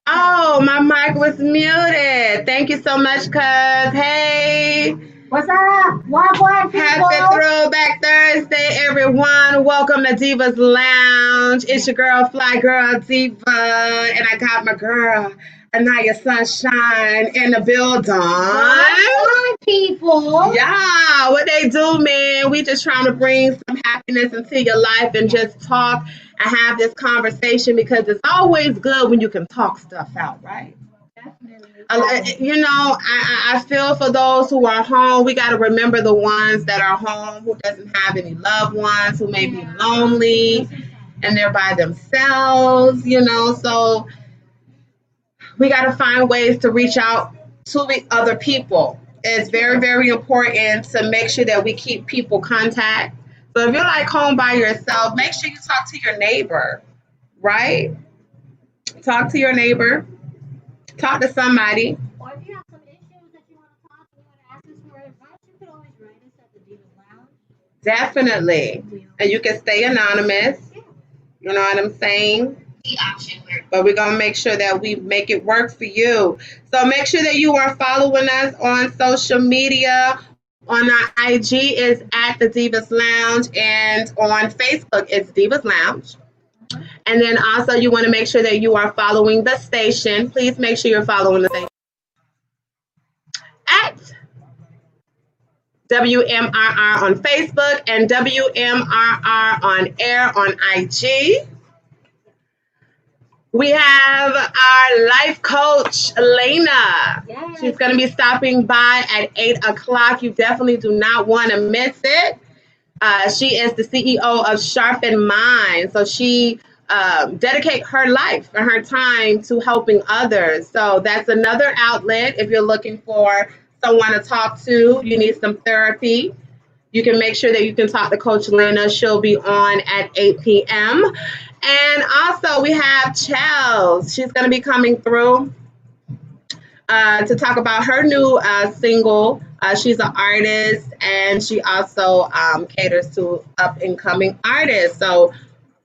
Oh, my mic was muted. Thank you so much, cuz. Hey, What's up? What happy people? Throwback Thursday, everyone. Welcome to Divas Lounge. It's your girl, Fly Girl Diva, and I got my girl, Anaiyah Sunshine, in the building. What people? Yeah, what they do, man. We just trying to bring some happiness into your life and just talk and have this conversation because it's always good when you can talk stuff out, right? Definitely. You know, I feel for those who are home. We got to remember the ones that are home who doesn't have any loved ones, who may be lonely and they're by themselves, you know. So we got to find ways to reach out to the other people. It's very, very important to make sure that we keep people contact. So if you're like home by yourself, make sure you talk to your neighbor, right? Talk to your neighbor, talk to somebody. Or if you have some issues that you want to talk and you want to ask us for advice, you can always write us at the Divas Lounge. Definitely. And you can stay anonymous. You know what I'm saying? But we're going to make sure that we make it work for you. So make sure that you are following us on social media. On our IG is at the Divas Lounge, and on Facebook it's Divas Lounge. And then also you want to make sure that you are following the station. Please make sure you're following the station at WMRR on Facebook and WMRR on air on IG. We have our life coach, Elena. Yes. She's going to be stopping by at 8 o'clock. You definitely do not want to miss it. She is the CEO of Sharpen Mind. So she dedicate her life and her time to helping others. So that's another outlet if you're looking for someone to talk to. You need some therapy. You can make sure that you can talk to Coach Lena. She'll be on at 8 p.m. And also we have Chelzzz. She's going to be coming through to talk about her new single. She's an artist and she also caters to up and coming artists. So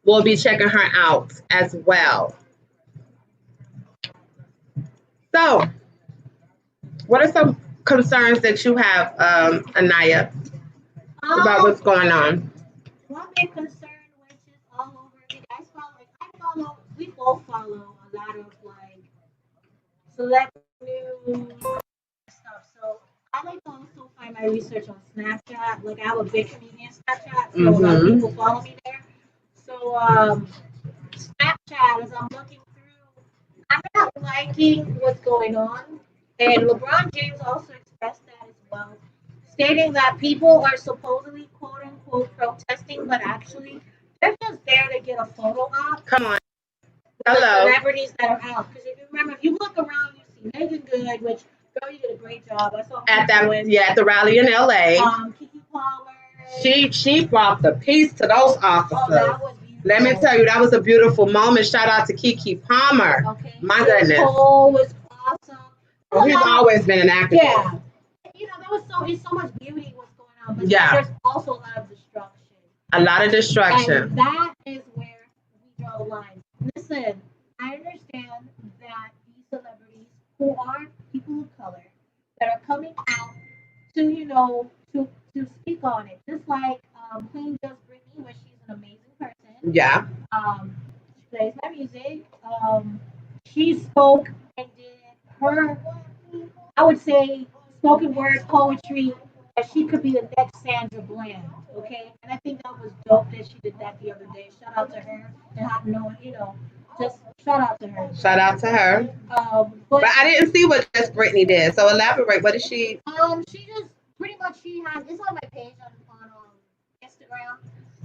we'll be checking her out as well. So, what are some concerns that you have, Anaiyah, about what's going on? One big concern, which is all over, you guys follow, like I follow, we both follow a lot of like celebrity news stuff. So I like to also find my research on Snapchat. Like I have a big community on Snapchat, so a lot of people Mm-hmm. follow me there. So Snapchat, as I'm looking through, I'm not liking what's going on. And LeBron James also expressed that as well, stating that people are supposedly quote unquote protesting, but actually they're just there to get a photo op Come on. with the Hello. celebrities that are out. Because if you remember, if you look around, you see Megan Good, which girl, you did a great job. I saw At her that, yeah, at the rally in LA. Kiki Palmer. She brought the peace to those officers. Oh, that was beautiful. Let me tell you, that was a beautiful moment. Shout out to Kiki Palmer. Okay. My goodness. Cole was awesome. Oh, he's always been an actor. Yeah. You know, there was it's so much beauty what's going on, but Yeah. there's also a lot of destruction. A lot of destruction. And that is where we draw the line. Listen, I understand that these celebrities who are people of color that are coming out to, to speak on it. Just like Queen Just Britney, where she's an amazing person. Yeah. She plays my music. She spoke and did her, I would say, spoken word poetry that she could be the next Sandra Bland. Okay, and I think that was dope that she did that the other day. Shout out to her and not knowing, just shout out to her. Shout out to her. But I didn't see what Just Brittany did. So elaborate. What is she? She just pretty much she has it's on my page on Instagram,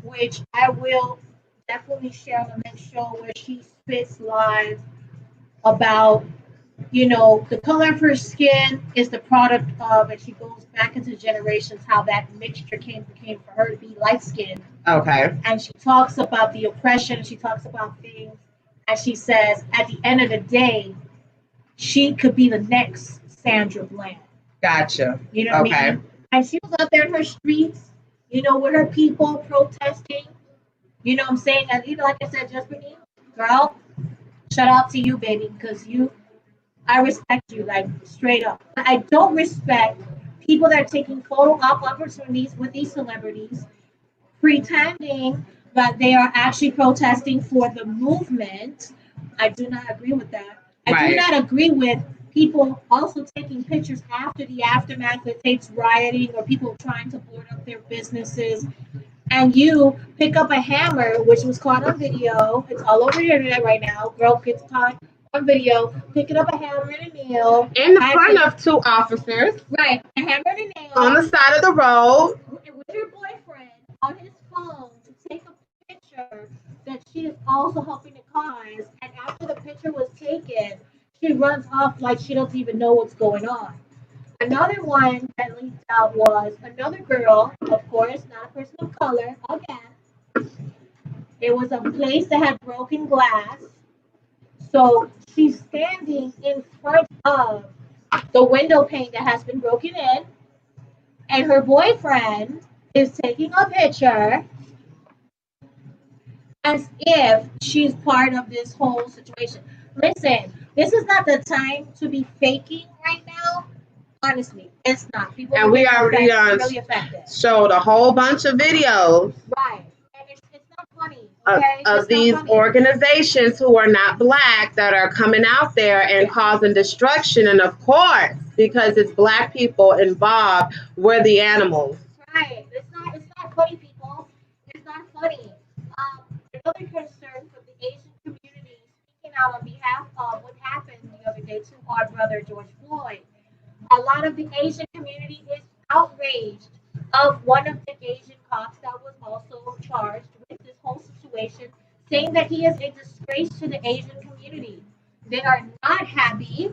which I will definitely share on the next show where she spits live about the color of her skin is the product of, and she goes back into generations how that mixture became for her to be light skinned. Okay. And she talks about the oppression, she talks about things, and she says at the end of the day, she could be the next Sandra Bland. Gotcha. You know what I mean? And she was out there in her streets, with her people protesting. You know what I'm saying? And like I said, just Brittany, girl, shout out to you, baby, because I respect you, like, straight up. I don't respect people that are taking photo op opportunities with these celebrities, pretending that they are actually protesting for the movement. I do not agree with that. I do not agree with people also taking pictures after the aftermath that takes rioting or people trying to board up their businesses. And you pick up a hammer, which was caught on video. It's all over the internet right now. Girl gets caught on video picking up a hammer and a nail in the front of two officers. Right, a hammer and a nail on the side of the road with her boyfriend on his phone to take a picture that she is also helping to cause. And after the picture was taken, she runs off like she doesn't even know what's going on. Another one that leaked out was another girl, of course, not a person of color, again. It was a place that had broken glass. So she's standing in front of the window pane that has been broken in, and her boyfriend is taking a picture as if she's part of this whole situation. Listen, this is not the time to be faking right now. Honestly, it's not. People and we already really affected. showed a whole bunch of videos. Right. And it's not funny. Okay? Of these organizations who are not black that are coming out there and causing destruction. And of course, because it's black people involved, we're the animals. Right. It's not funny, people. It's not funny. Another concern for the Asian community, speaking out on behalf of what happened the other day to our brother George Floyd. A lot of the Asian community is outraged of one of the Asian cops that was also charged with this whole situation, saying that he is a disgrace to the Asian community. They are not happy.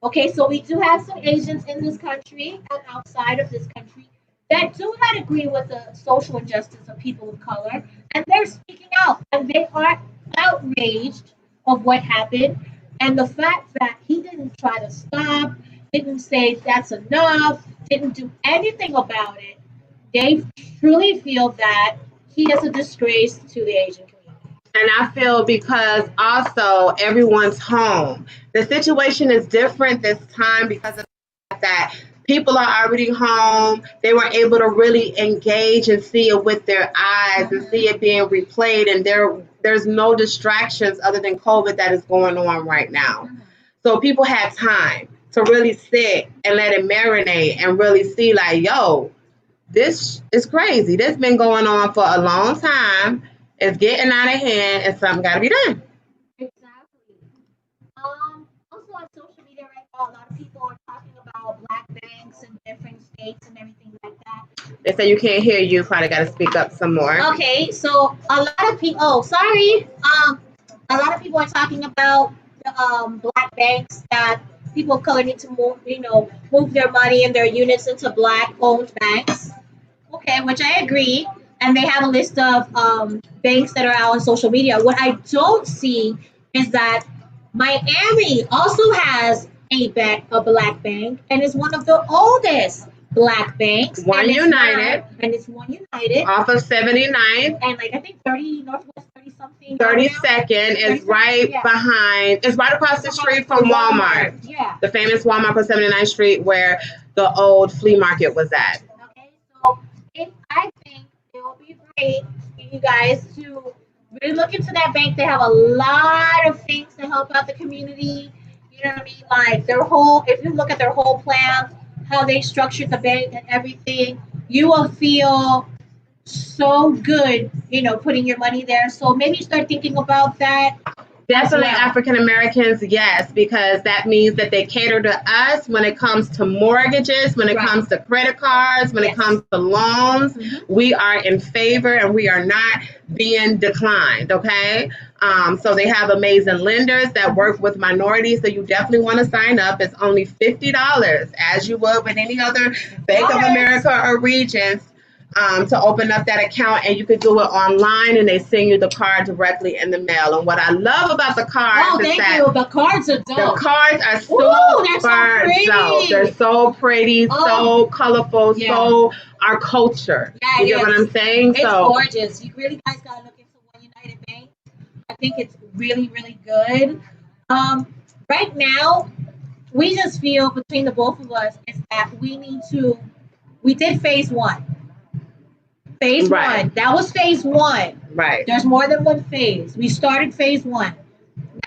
Okay, so we do have some Asians in this country and outside of this country that do not agree with the social injustice of people of color, and they're speaking out, and they are outraged of what happened, and the fact that he didn't try to stop, didn't say that's enough, didn't do anything about it. They truly feel that he is a disgrace to the Asian community. And I feel because also everyone's home. The situation is different this time because of that people are already home. They were able to really engage and see it with their eyes and see it being replayed. And there's no distractions other than COVID that is going on right now. So people had time to really sit and let it marinate and really see like, yo, this is crazy. This has been going on for a long time. It's getting out of hand and something got to be done. Exactly. Also on social media right now, a lot of people are talking about black banks in different states and everything like that. They say you can't hear you. Probably got to speak up some more. Okay, so a lot of people. Oh, sorry. A lot of people are talking about the black banks that people of color need to move their money and their units into black-owned banks. Okay, which I agree. And they have a list of banks that are out on social media. What I don't see is that Miami also has a black bank, and it's one of the oldest black banks. One United. And it's One United. Off of 79th. And like I think 30 Northwest 30 something. 32nd is right behind. It's right across the street from Walmart. Yeah. The famous Walmart on 79th Street where the old flea market was at. Okay, so I think it will be great for you guys to really look into that bank. They have a lot of things to help out the community. You know what I mean? Like if you look at their whole plan, how they structured the bank and everything, you will feel so good, putting your money there. So maybe start thinking about that. Definitely African Americans, yes, because that means that they cater to us when it comes to mortgages, when it comes to credit cards, when it comes to loans. We are in favor and we are not being declined, okay? So they have amazing lenders that work with minorities, so you definitely want to sign up. It's only $50, as you would with any other Bank of America or Regions. To open up that account, and you could do it online, and they send you the card directly in the mail. And what I love about the cards is that the cards are dope. The cards are super dope. They're so pretty, so colorful, so our culture. Yeah, you get what I'm saying? It's gorgeous. You really guys gotta look into One United Bank. I think it's really, really good. Right now, we just feel between the both of us is that we did phase one. Phase one. That was phase one. Right. There's more than one phase. We started phase one.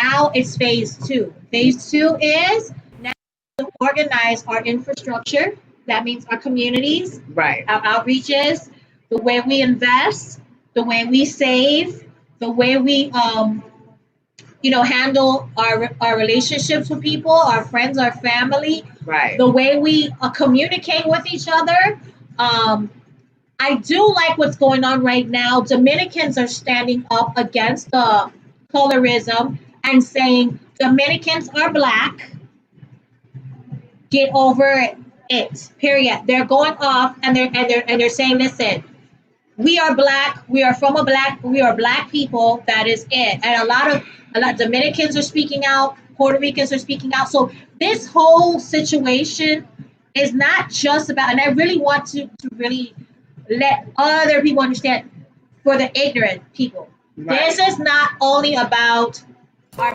Now it's phase two. Phase two is now to organize our infrastructure. That means our communities, our outreaches, the way we invest, the way we save, the way we handle our relationships with people, our friends, our family, the way we communicate with each other. I do like what's going on right now. Dominicans are standing up against the colorism and saying Dominicans are black. Get over it. Period. They're going off and they're saying, listen, we are black. We are black people. That is it. And a lot of Dominicans are speaking out. Puerto Ricans are speaking out. So this whole situation is not just about, and I really want to really let other people understand, for the ignorant people, this is not only about our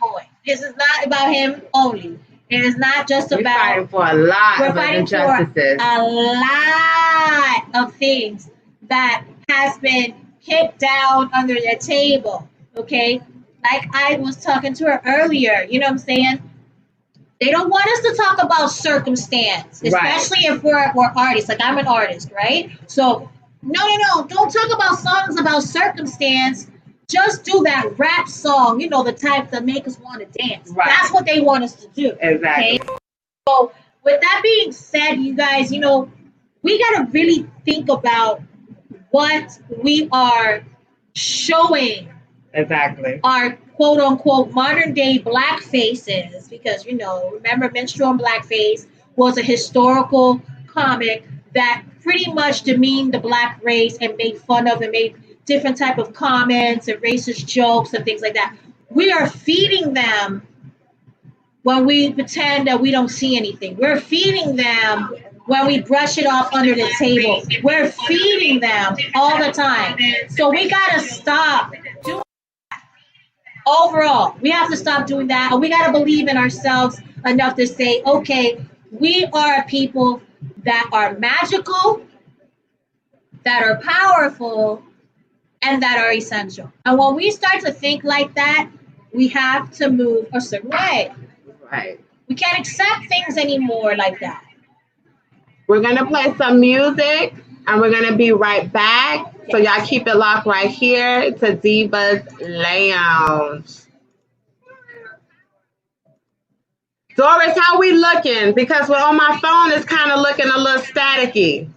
boy. This is not about him only. It is not just about. We're fighting for a lot of injustices. A lot of things that has been kicked down under the table. Okay, like I was talking to her earlier. You know what I'm saying? They don't want us to talk about circumstance, especially if we're artists. Like I'm an artist, right? So no, don't talk about songs about circumstance. Just do that rap song, the type that make us want to dance. That's what they want us to do. Exactly. Okay? So with that being said, you guys, we got to really think about what we are showing. Exactly. Our quote unquote modern day black faces, because remember Minstrel and Blackface was a historical comic that pretty much demeaned the black race and made fun of and made different type of comments and racist jokes and things like that. We are feeding them when we pretend that we don't see anything. We're feeding them when we brush it off under the table. We're feeding them all the time. So we gotta stop doing that. Overall, we have to stop doing that. And we gotta believe in ourselves enough to say, okay, we are people that are magical, that are powerful, and that are essential. And when we start to think like that, we have to move a certain way. Right. We can't accept things anymore like that. We're going to play some music, and we're going to be right back. Yes. So y'all keep it locked right here to Divas Lounge. Doris, how we looking? Because on my phone, it's kind of looking a little staticky.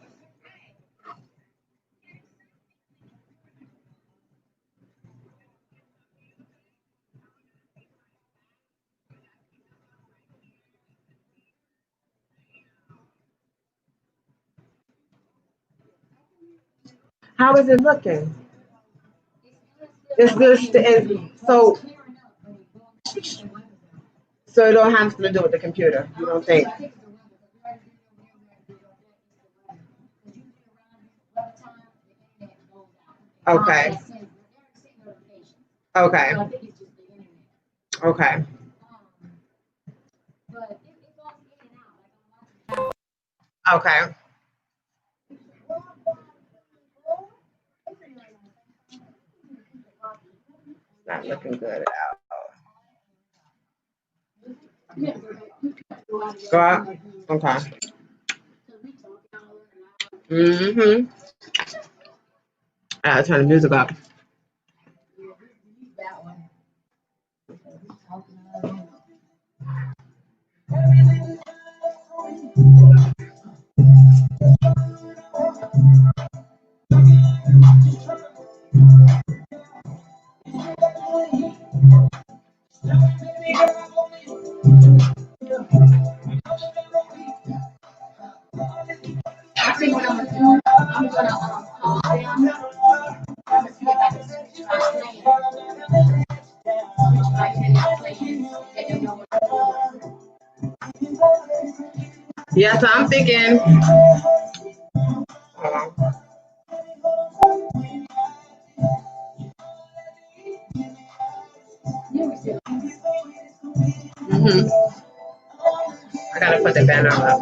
How is it looking? It's good. So it don't have to do with the computer. You don't think? Okay. Okay. Okay. Okay. Not looking good at all. Go out. Okay. Mm-hmm. I gotta turn the music up. Actually, what I'm gonna do, I'm gonna call them. I'm gonna see if I can switch my plan. Switch my plan, let them know what I'm doing. Yes, I'm thinking. Hold on. I gotta put the banner up.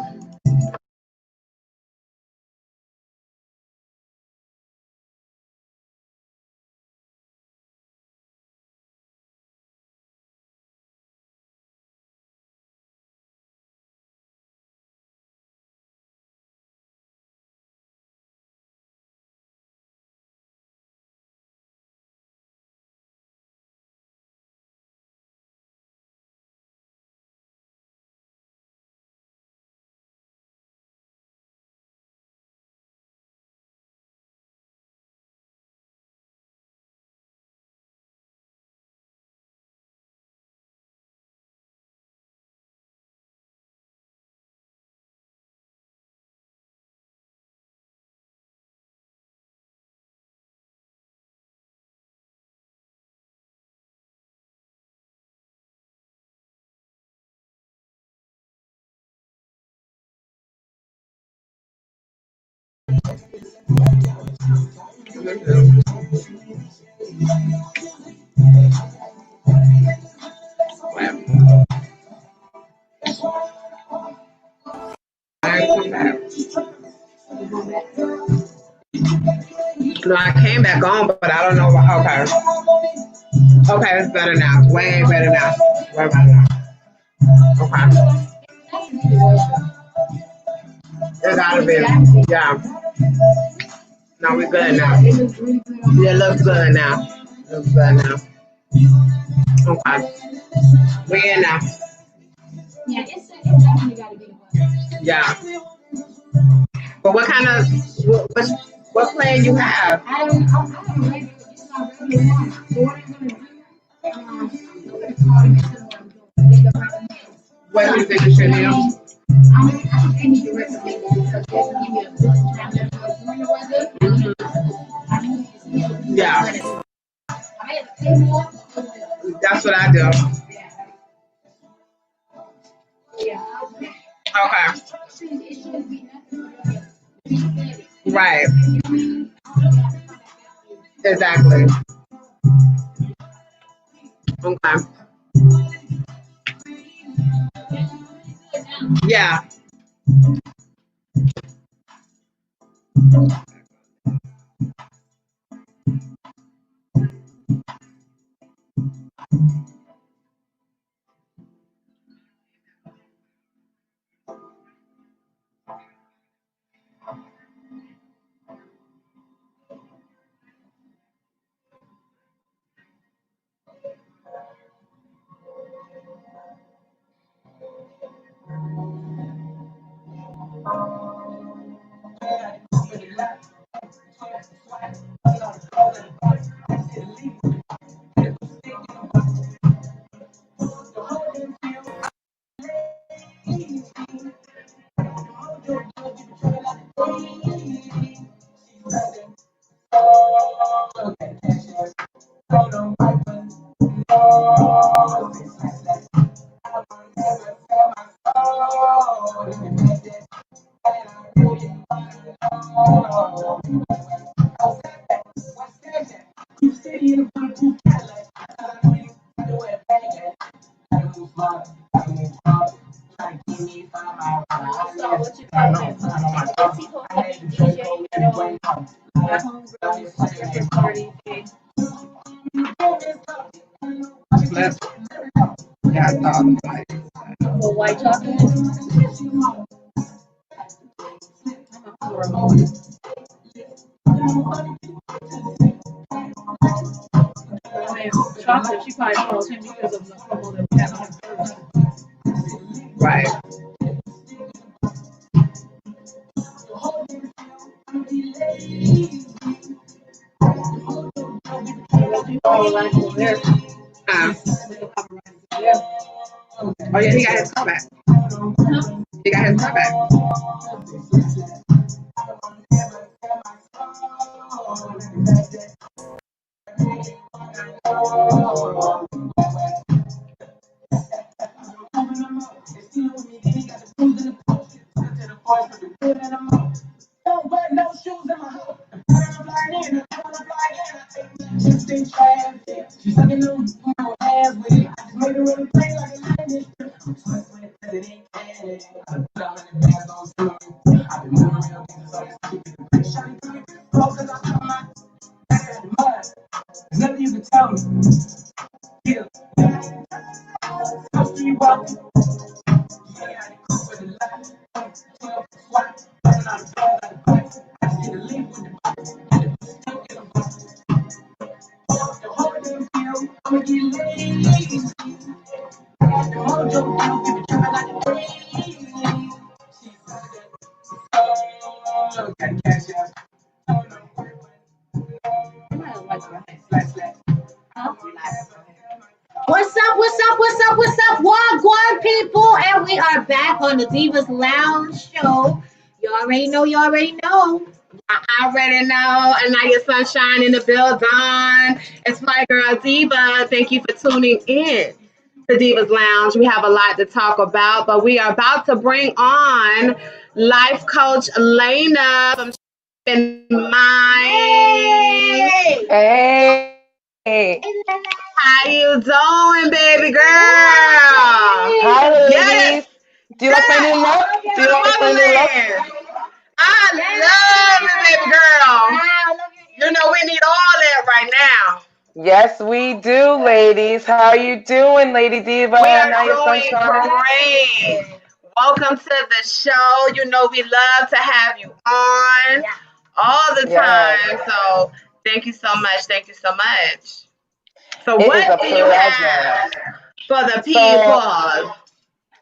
No, I came back on, but I don't know why. Okay. Okay, it's better now. Way better now. Way better now. Okay. It gotta be. Yeah. No, we're good now. Yeah, it looks good now. Looks good now. Okay. We in now. Yeah, it's definitely got to be. Yeah. But what kind of what plan you have? I don't know. I don't know. It's not really one. So what I'm gonna do? What do you think you should do? I need to recommend it because just give me a good time to Yeah. I had to pay more. That's what I do. Yeah. Okay. Right. Exactly. Okay. Yeah. White chocolate. Chocolate, she probably follows him because of the promo that we have on him first. Right. Oh, right over there. Oh yeah, he got his comeback. He got his comeback. What's up? What's up? What's up? What's up? Wagwan people, and we are back on the Divas Lounge show. You already know. You already know. I already know. Anaiyah Sunshine in the building. It's my girl Diva. Thank you for tuning in to Divas Lounge. We have a lot to talk about, but we are about to bring on life coach Lena from in Mind. Hey. Hey. How you doing, baby girl? Hi, ladies. Yes. Do you like my new look? Do you like my new look? I love it, baby girl. You know we need all that right now. Yes, we do, ladies. How are you doing, Lady Diva? We are Anaiyah doing Sunshine? great. Welcome to the show. You know we love to have you on all the Yes. time. So thank you so much. Thank you so much. So It is what a do you have pleasure. for the people?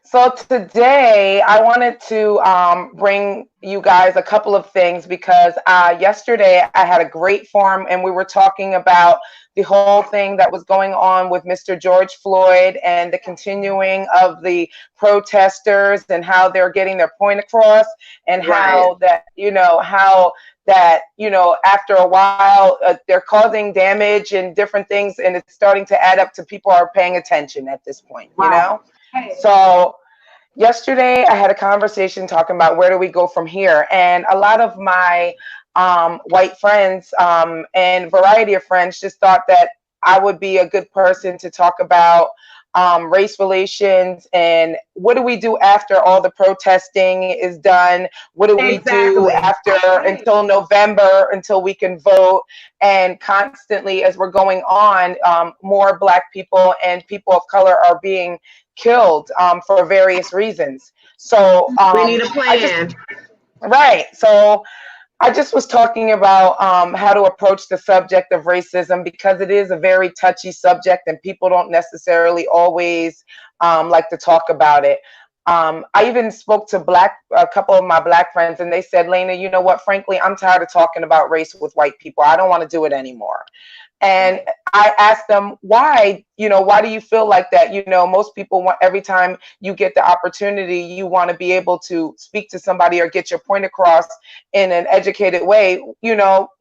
So today I wanted to bring you guys a couple of things because yesterday I had a great forum and we were talking about the whole thing that was going on with Mr. George Floyd and the continuing of the protesters and how they're getting their point across and how that, after a while they're causing damage and different things and it's starting to add up to people are paying attention at this point, you know? So yesterday I had a conversation talking about where do we go from here, and a lot of my white friends and variety of friends just thought that I would be a good person to talk about race relations and what do we do after all the protesting is done? What do we do after until November until we can vote? And constantly as we're going on, more Black people and people of color are being killed for various reasons. So we need a plan. So I just was talking about how to approach the subject of racism because it is a very touchy subject and people don't necessarily always like to talk about it. I even spoke to a couple of my Black friends and they said, Lena, you know what, frankly, I'm tired of talking about race with white people. I don't want to do it anymore. And I asked them, why do you feel like that? Most people want, every time you get the opportunity, you want to be able to speak to somebody or get your point across in an educated way,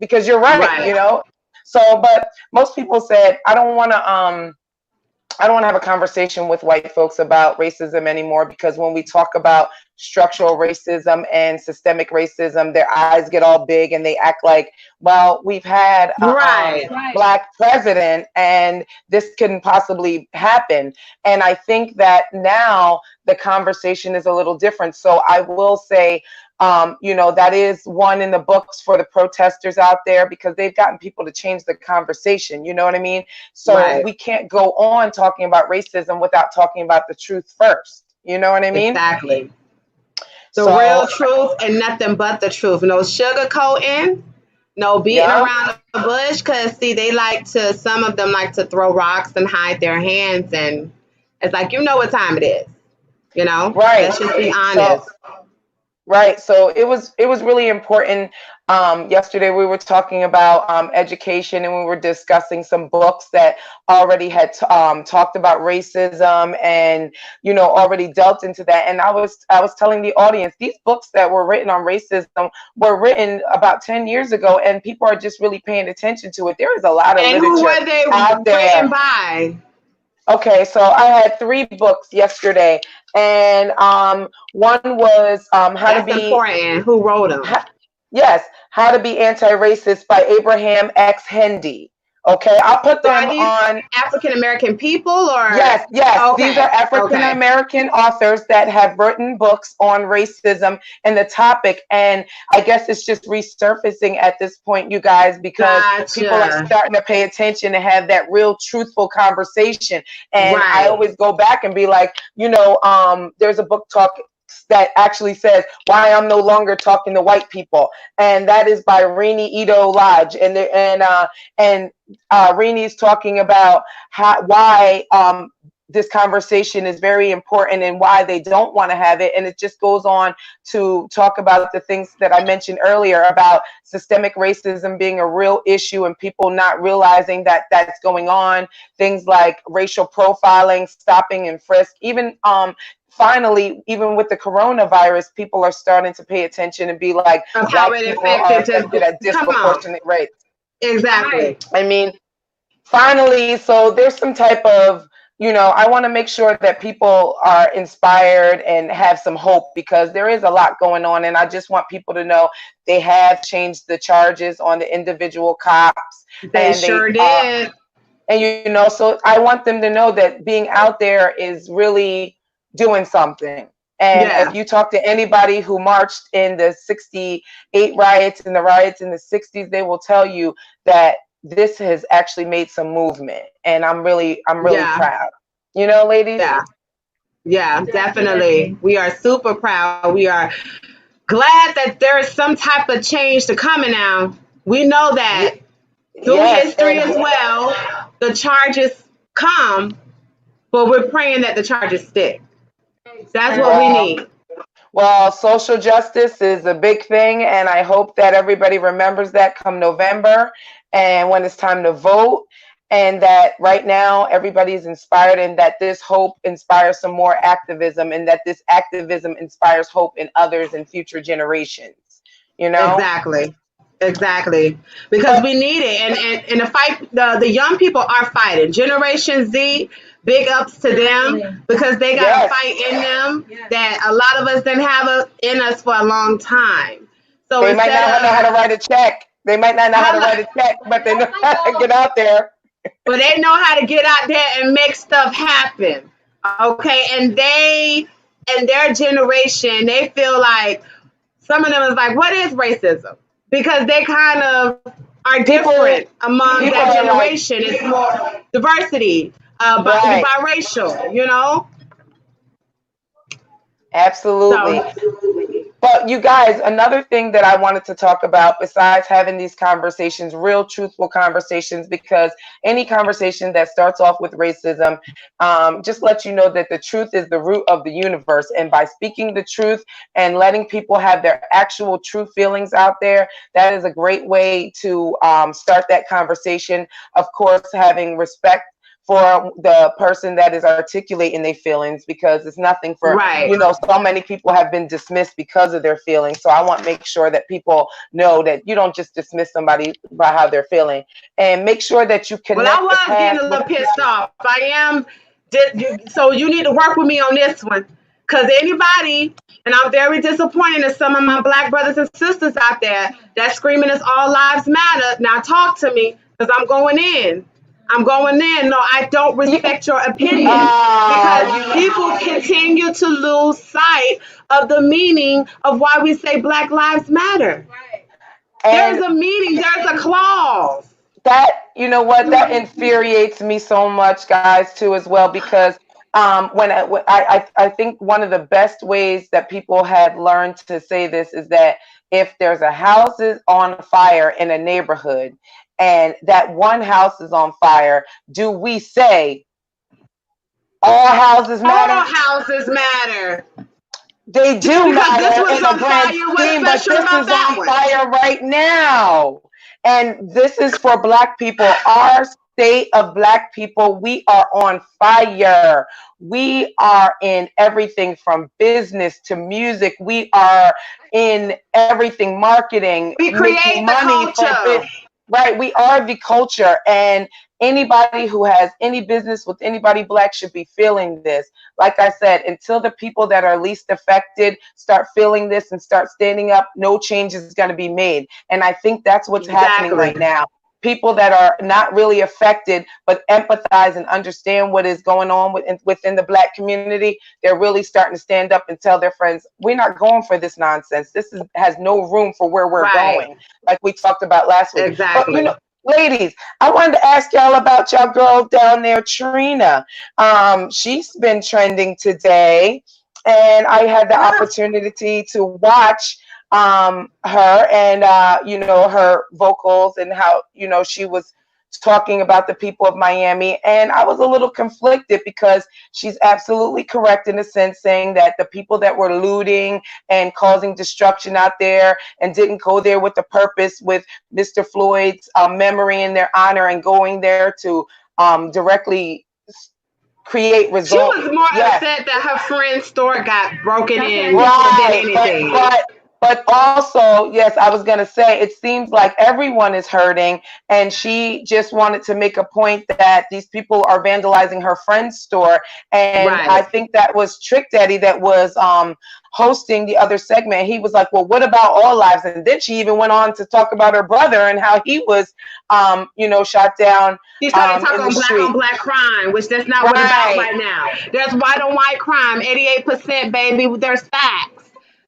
because you're right. So, but most people said, I don't want to have a conversation with white folks about racism anymore because when we talk about structural racism and systemic racism, their eyes get all big and they act like, well, we've had a Black president and this couldn't possibly happen. And I think that now the conversation is a little different. So I will say, that is one in the books for the protesters out there because they've gotten people to change the conversation. You know what I mean? So we can't go on talking about racism without talking about the truth first. You know what I mean? Exactly. The real truth and nothing but the truth. No sugarcoating, no beating around the bush. Because, see, some of them like to throw rocks and hide their hands. And it's like, you know what time it is. Let's just be honest. So it was really important. Yesterday we were talking about education and we were discussing some books that already had talked about racism and already dealt into that. And I was telling the audience these books that were written on racism were written about 10 years ago, and people are just really paying attention to it. There is a lot of literature who were they out there. Written by? Okay, so I had 3 books yesterday, and one was That's important. Who wrote them? How to Be Anti-Racist by Abraham X. Hendy. Okay, I'll put So them are these on. African American people or? Yes, yes. Okay. These are African American authors that have written books on racism and the topic. And I guess it's just resurfacing at this point, you guys, because people are starting to pay attention and have that real truthful conversation. And I always go back and be like, you know, there's a book that actually says why I'm no longer talking to white people, and that is by Renee Ito Lodge, and Renee is talking about why this conversation is very important and why they don't want to have it. And it just goes on to talk about the things that I mentioned earlier about systemic racism being a real issue and people not realizing that that's going on. Things like racial profiling, stopping and frisk, even finally, even with the coronavirus, people are starting to pay attention and be like, how it affected at disproportionate rates. Exactly. I mean, finally, so there's some type of, you know, I want to make sure that people are inspired and have some hope, because there is a lot going on. And I just want people to know they have changed the charges on the individual cops. They sure did. And, you know, so I want them to know that being out there is really doing something. And if you talk to anybody who marched in the 68 riots and the riots in the 60s, they will tell you that this has actually made some movement. And I'm really proud. You know, ladies? Yeah, definitely. We are super proud. We are glad that there is some type of change to coming now. We know that through history as well, the charges come, but we're praying that the charges stick. That's what we need. Well, social justice is a big thing, and I hope that everybody remembers that come November and when it's time to vote, and that right now everybody's inspired, and that this hope inspires some more activism, and that this activism inspires hope in others and future generations. You know? Exactly. Because we need it. And the fight, the young people are fighting. Generation Z, big ups to them, because they got a fight in them that a lot of us didn't have in us for a long time. So they might not know how to write a check. They might not know how to write a check, but they know how to get out there. But they know how to get out there and make stuff happen. Okay. And their generation, they feel like, some of them is like, what is racism? Because they kind of are different among that generation. It's more diversity, biracial, you know? Absolutely. But you guys, another thing that I wanted to talk about besides having these conversations, real truthful conversations, because any conversation that starts off with racism, just let you know that the truth is the root of the universe. And by speaking the truth and letting people have their actual true feelings out there, that is a great way to start that conversation. Of course, having respect for the person that is articulating their feelings, because it's nothing for, you know, so many people have been dismissed because of their feelings. So I want to make sure that people know that you don't just dismiss somebody by how they're feeling, and make sure that you connect. Well, I was getting a little pissed off. I am. So you need to work with me on this one, because anybody, and I'm very disappointed in some of my Black brothers and sisters out there that screaming it's all lives matter. Now talk to me, because I'm going in. No, I don't respect your opinion, because people continue to lose sight of the meaning of why we say Black Lives Matter. There's a meaning, there's a clause. That, you know what, that infuriates me so much, guys, too, as well, because I think one of the best ways that people have learned to say this is that if there's a house is on fire in a neighborhood, and that one house is on fire, do we say all houses matter? All houses matter. They do matter. This was on fire. What's special about that one? Fire right now. And this is for Black people. Our state of Black people, we are on fire. We are in everything from business to music. We are in everything, marketing. We create money for right, we are the culture, and anybody who has any business with anybody Black should be feeling this. Like I said, until the people that are least affected start feeling this and start standing up, no change is going to be made. And I think that's what's happening right now. people that are not really affected but empathize and understand what is going on within the Black community, they're really starting to stand up and tell their friends, we're not going for this nonsense. Has no room for where we're going, like we talked about last week. Exactly. But, you know, ladies, I wanted to ask y'all about y'all girl down there, Trina. She's been trending today, and I had the opportunity to watch her and you know, her vocals and how, you know, she was talking about the people of Miami, and I was a little conflicted because she's absolutely correct in a sense, saying that the people that were looting and causing destruction out there and didn't go there with the purpose with Mr. Floyd's memory in their honor and going there to directly create results. She was more upset that her friend's store got broken in right, than anything. But also, yes, I was going to say, it seems like everyone is hurting, and she just wanted to make a point that these people are vandalizing her friend's store. And I think that was Trick Daddy that was hosting the other segment. He was like, well, what about all lives? And then she even went on to talk about her brother and how he was, you know, shot down. She started talking on black crime, which that's not what it's about right now. There's white on white crime, 88%, baby. There's facts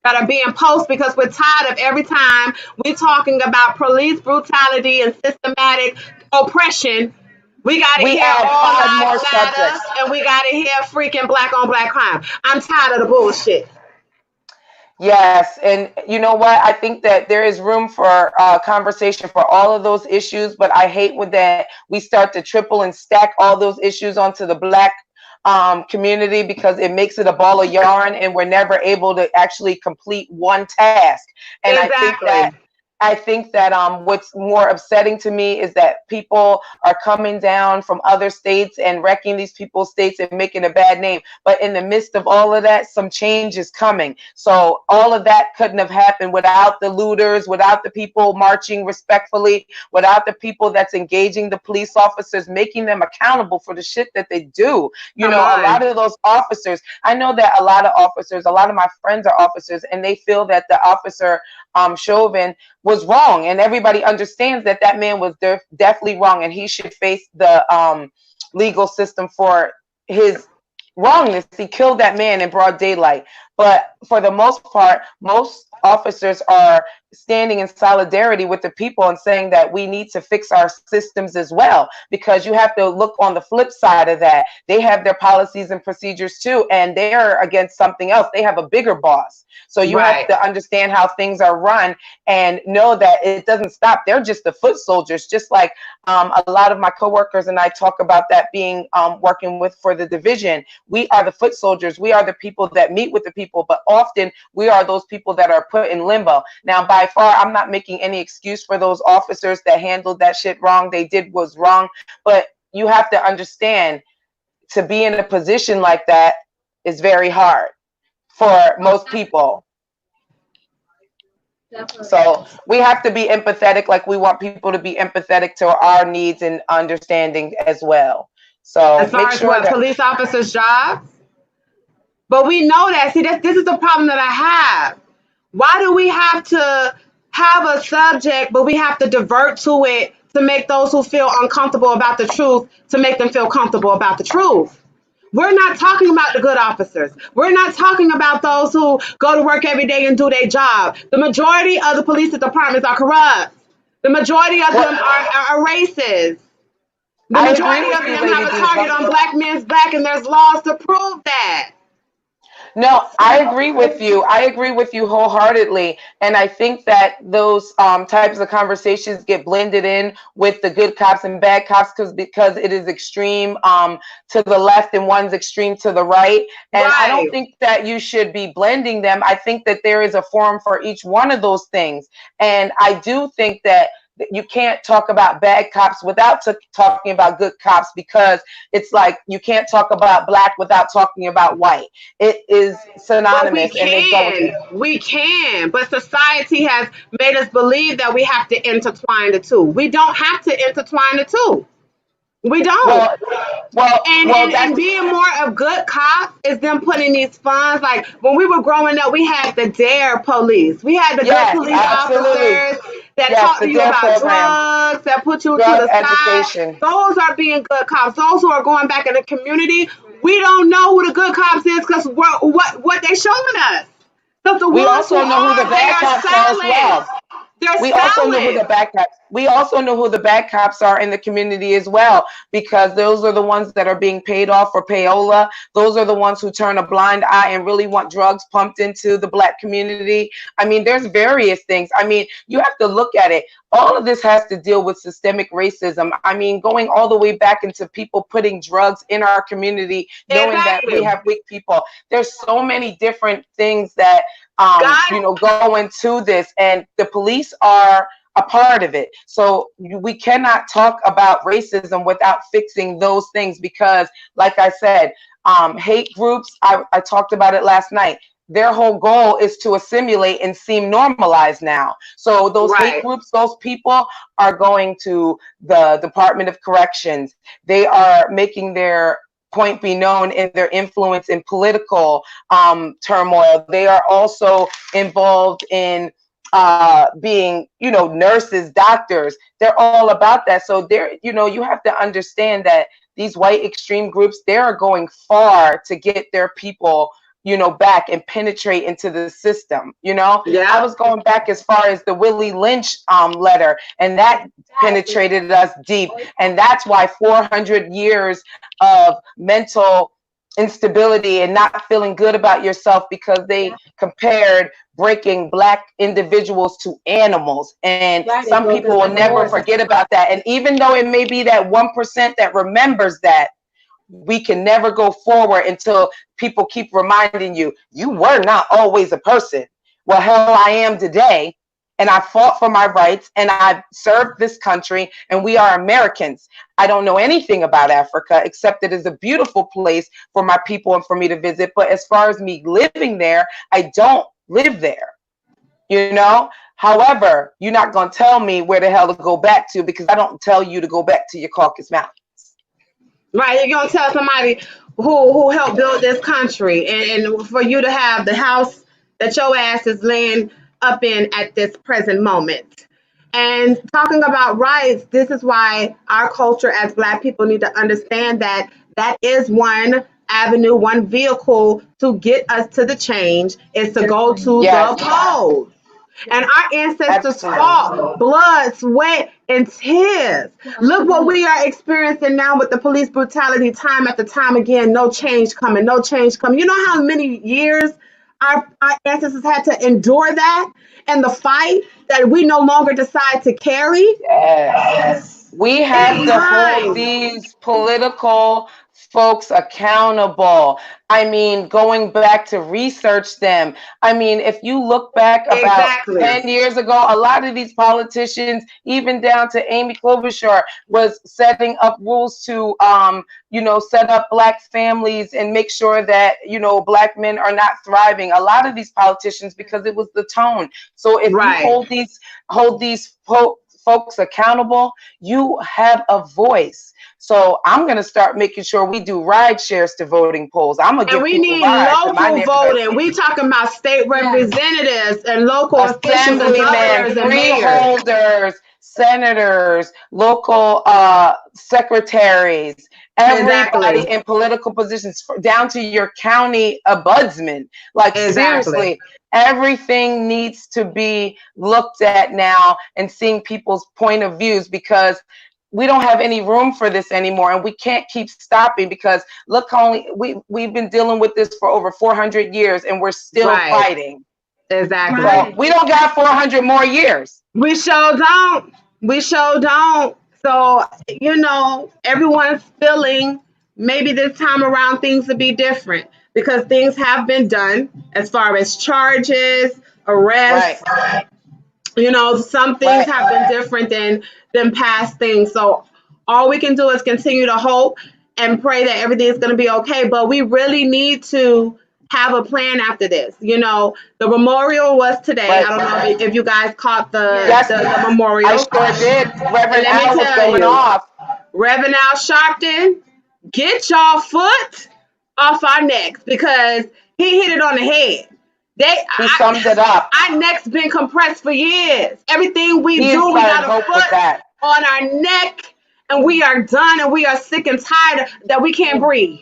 that are being posted because we're tired of every time we're talking about police brutality and systematic oppression. We got to hear all lives matter, and we got to hear freaking black on black crime. I'm tired of the bullshit. Yes, and you know what? I think that there is room for conversation for all of those issues, but I hate when that we start to triple and stack all those issues onto the Black community, because it makes it a ball of yarn and we're never able to actually complete one task. And I think that what's more upsetting to me is that people are coming down from other states and wrecking these people's states and making a bad name. But in the midst of all of that, some change is coming. So all of that couldn't have happened without the looters, without the people marching respectfully, without the people that's engaging the police officers, making them accountable for the shit that they do. You know, a lot of those officers, I know that a lot of my friends are officers, and they feel that the officer Chauvin was wrong, and everybody understands that that man was definitely wrong, and he should face the legal system for his wrongness. He killed that man in broad daylight. But for the most part, most officers are standing in solidarity with the people and saying that we need to fix our systems as well, because you have to look on the flip side of that. They have their policies and procedures too, and they're against something else. They have a bigger boss. So you have to understand how things are run and know that it doesn't stop. They're just the foot soldiers, just like a lot of my coworkers and I talk about that being working with for the division. We are the foot soldiers. We are the people that meet with the people, but often we are those people that are put in limbo. Now, by far, I'm not making any excuse for those officers that handled that shit wrong. They did was wrong, but you have to understand, to be in a position like that is very hard for most people. Definitely. So we have to be empathetic, like we want people to be empathetic to our needs and understanding as well. So as far as what police officers' jobs, but we know that. See, this is the problem that I have. Why do we have to have a subject, but we have to divert to it to make those who feel uncomfortable about the truth, to make them feel comfortable about the truth? We're not talking about the good officers. We're not talking about those who go to work every day and do their job. The majority of the police departments are corrupt. The majority of them are racist. The majority of them have a target on black men's back, and there's laws to prove that. No, I agree with you. I agree with you wholeheartedly. And I think that those types of conversations get blended in with the good cops and bad cops because it is extreme to the left and one's extreme to the right. And I don't think that you should be blending them. I think that there is a forum for each one of those things. And I do think that you can't talk about bad cops without talking about good cops, because it's like you can't talk about black without talking about white. It is synonymous. We can, but society has made us believe that we have to intertwine the two. We don't have to intertwine the two. We don't. Well, And being more of good cops is them putting these funds. Like when we were growing up, we had the DARE police. We had the good yes, police absolutely. officers that Yes, taught the you DARE about program, drugs, that put you to drug the side. education. Those are being good cops. Those who are going back in the community. We don't know who the good cops is because what they showing us. Because the We ones who also know who the are, they bad are cops are as silent. well. They're We also know who the silent. bad cops. We also know who the bad cops are in the community as well, because those are the ones that are being paid off for payola. Those are the ones who turn a blind eye and really want drugs pumped into the Black community. I mean, there's various things. I mean, you have to look at it. All of this has to deal with systemic racism. I mean, going all the way back into people putting drugs in our community, knowing that we Exactly. have weak people. There's so many different things that God, go into this, and the police are a part of it. So we cannot talk about racism without fixing those things, because like I said, hate groups, I talked about it last night. Their whole goal is to assimilate and seem normalized now. So those hate right. groups, those people are going to the Department of Corrections. They are making their point be known in their influence in political turmoil. They are also involved in being, nurses, doctors. They're all about that. So you have to understand that these white extreme groups, they are going far to get their people, back and penetrate into the system. I Yeah. was going back as far as the Willie Lynch letter, and that penetrated us deep. And that's why 400 years of mental instability and not feeling good about yourself, because they compared breaking Black individuals to animals. And some people will never forget about that. And even though it may be that 1% that remembers that, we can never go forward until people keep reminding you, you were not always a person. Well, hell, I am today. And I fought for my rights, and I've served this country, and we are Americans. I don't know anything about Africa except that it's a beautiful place for my people and for me to visit. But as far as me living there, I don't live there. However, you're not going to tell me where the hell to go back to, because I don't tell you to go back to your Caucasus Mountains. Right. You're gonna tell somebody who helped build this country, and for you to have the house that your ass is laying up in at this present moment. And talking about rights, this is why our culture as Black people need to understand that that is one avenue, one vehicle to get us to the change, is to go to the Yes, polls. And our ancestors absolutely. fought blood, sweat, and tears. Look what we are experiencing now with the police brutality, time after time again. No change coming, no change coming. You know how many years our ancestors had to endure that, and the fight that we no longer decide to carry? Yes. We have It's to hold time. these political folks accountable. I mean, going back to research them. I mean, if you look back about Exactly. 10 years ago, a lot of these politicians, even down to Amy Klobuchar, was setting up rules to, set up Black families and make sure that, Black men are not thriving. A lot of these politicians, because it was the tone. So if you Right. hold these folks accountable, you have a voice. So I'm going to start making sure we do ride shares to voting polls. I'm going to And give we people need rides in my local neighborhood. voting. We talking about state representatives and local officials and Assemblymen, governors and mayors. freeholders, senators, local secretaries, everybody Exactly. in political positions, down to your county ombudsman. Like, Exactly. seriously, everything needs to be looked at now and seeing people's point of views, because we don't have any room for this anymore, and we can't keep stopping, because look, we've been dealing with this for over 400 years and we're still Right. fighting. Exactly. So we don't got 400 more years. We sure don't. We sure don't. So, everyone's feeling maybe this time around things will be different, because things have been done as far as charges, arrests. Right. Some things Right. have been different than past things. So all we can do is continue to hope and pray that everything is going to be okay. But we really need to have a plan after this. The memorial was today. Right. I don't know if you guys caught Yes, the I memorial. sure did. And Reverend let me Al was tell going you, off. Reverend Al Sharpton, get y'all foot off our necks because he hit it on the head. He summed it up. Our necks been compressed for years. Everything we He do, we inspired got a hope with foot that. on our neck, and we are done, and we are sick and tired that we can't breathe.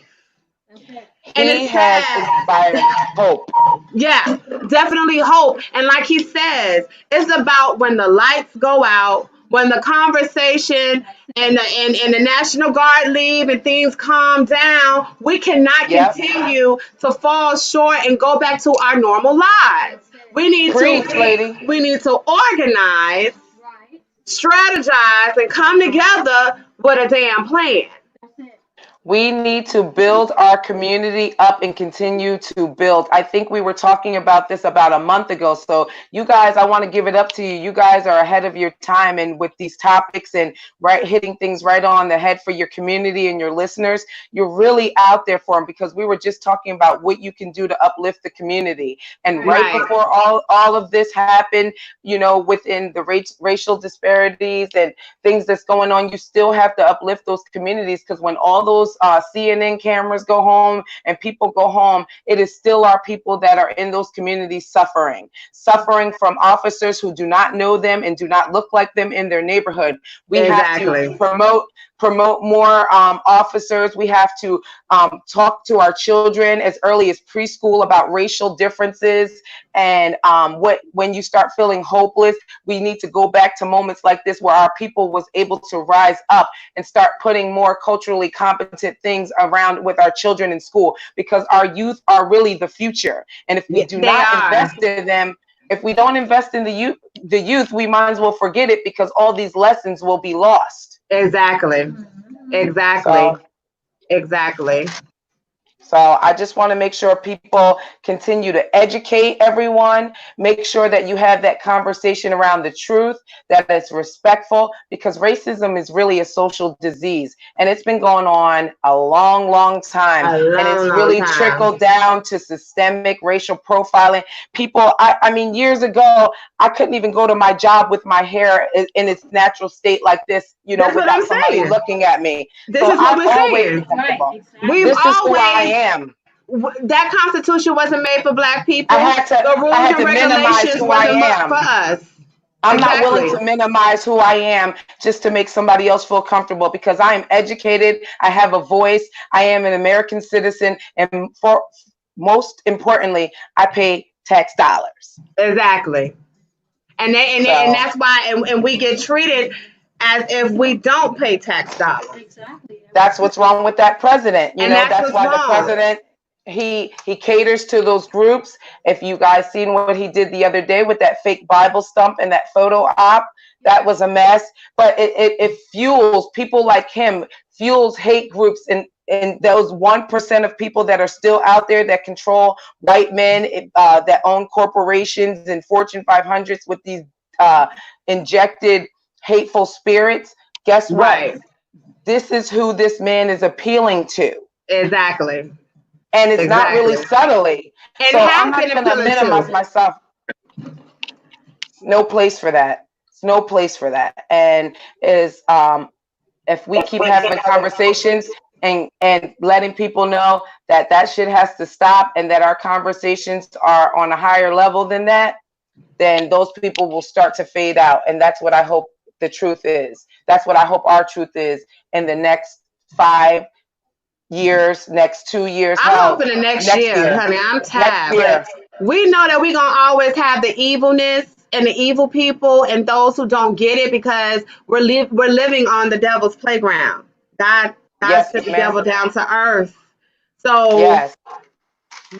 And He it's has sad. inspired hope. Yeah, definitely hope. And like he says, it's about when the lights go out, when the conversation and the National Guard leave and things calm down, we cannot Yep. continue to fall short and go back to our normal lives. We need Preach, lady. we need to organize, strategize, and come together with a damn plan. We need to build our community up and continue to build. I think we were talking about this about a month ago. So you guys, I want to give it up to you. You guys are ahead of your time, and with these topics and hitting things right on the head for your community and your listeners, you're really out there for them, because we were just talking about what you can do to uplift the community. And right before all of this happened, you know, within the racial disparities and things that's going on, you still have to uplift those communities, because when all those CNN cameras go home and people go home, it is still our people that are in those communities suffering from officers who do not know them and do not look like them in their neighborhood. We have to promote more officers. We have to talk to our children as early as preschool about racial differences. And when you start feeling hopeless, we need to go back to moments like this where our people was able to rise up and start putting more culturally competent things around with our children in school, because our youth are really the future. And if we do not invest in them, if we don't invest in the youth, we might as well forget it, because all these lessons will be lost. Exactly. So I just want to make sure people continue to educate everyone, make sure that you have that conversation around the truth, that it's respectful, because racism is really a social disease, and it's been going on a long, long time. And it's really trickled down to systemic racial profiling. People, I mean, years ago, I couldn't even go to my job with my hair in its natural state like this, you know, without somebody looking at me. This is what we're saying. This is who I am. That Constitution wasn't made for Black people. I had to minimize who I am. For us. I'm not willing to minimize who I am just to make somebody else feel comfortable, because I am educated. I have a voice. I am an American citizen. And most importantly, I pay tax dollars. Exactly. And that's why, and we get treated as if we don't pay tax dollars. Exactly. That's what's wrong with that president. You know, that's why the president, he caters to those groups. If you guys seen what he did the other day with that fake Bible stump and that photo op, that was a mess. But it fuels people like him, fuels hate groups, and those 1% of people that are still out there that control white men, that own corporations and Fortune 500s with these injected hateful spirits. Guess what? Right. This is who this man is appealing to. Exactly. And it's not really subtly. And so I'm not going to minimize myself. No place for that. It's no place for that. And if we keep having conversations and letting people know that shit has to stop, and that our conversations are on a higher level than that, then those people will start to fade out. And that's what I hope the truth is. That's what I hope our truth is in the next 5 years, next 2 years. I'm hoping the next year, honey. I'm tired. We know that we're going to always have the evilness and the evil people and those who don't get it, because we're living on the devil's playground. God sent the devil down to earth. So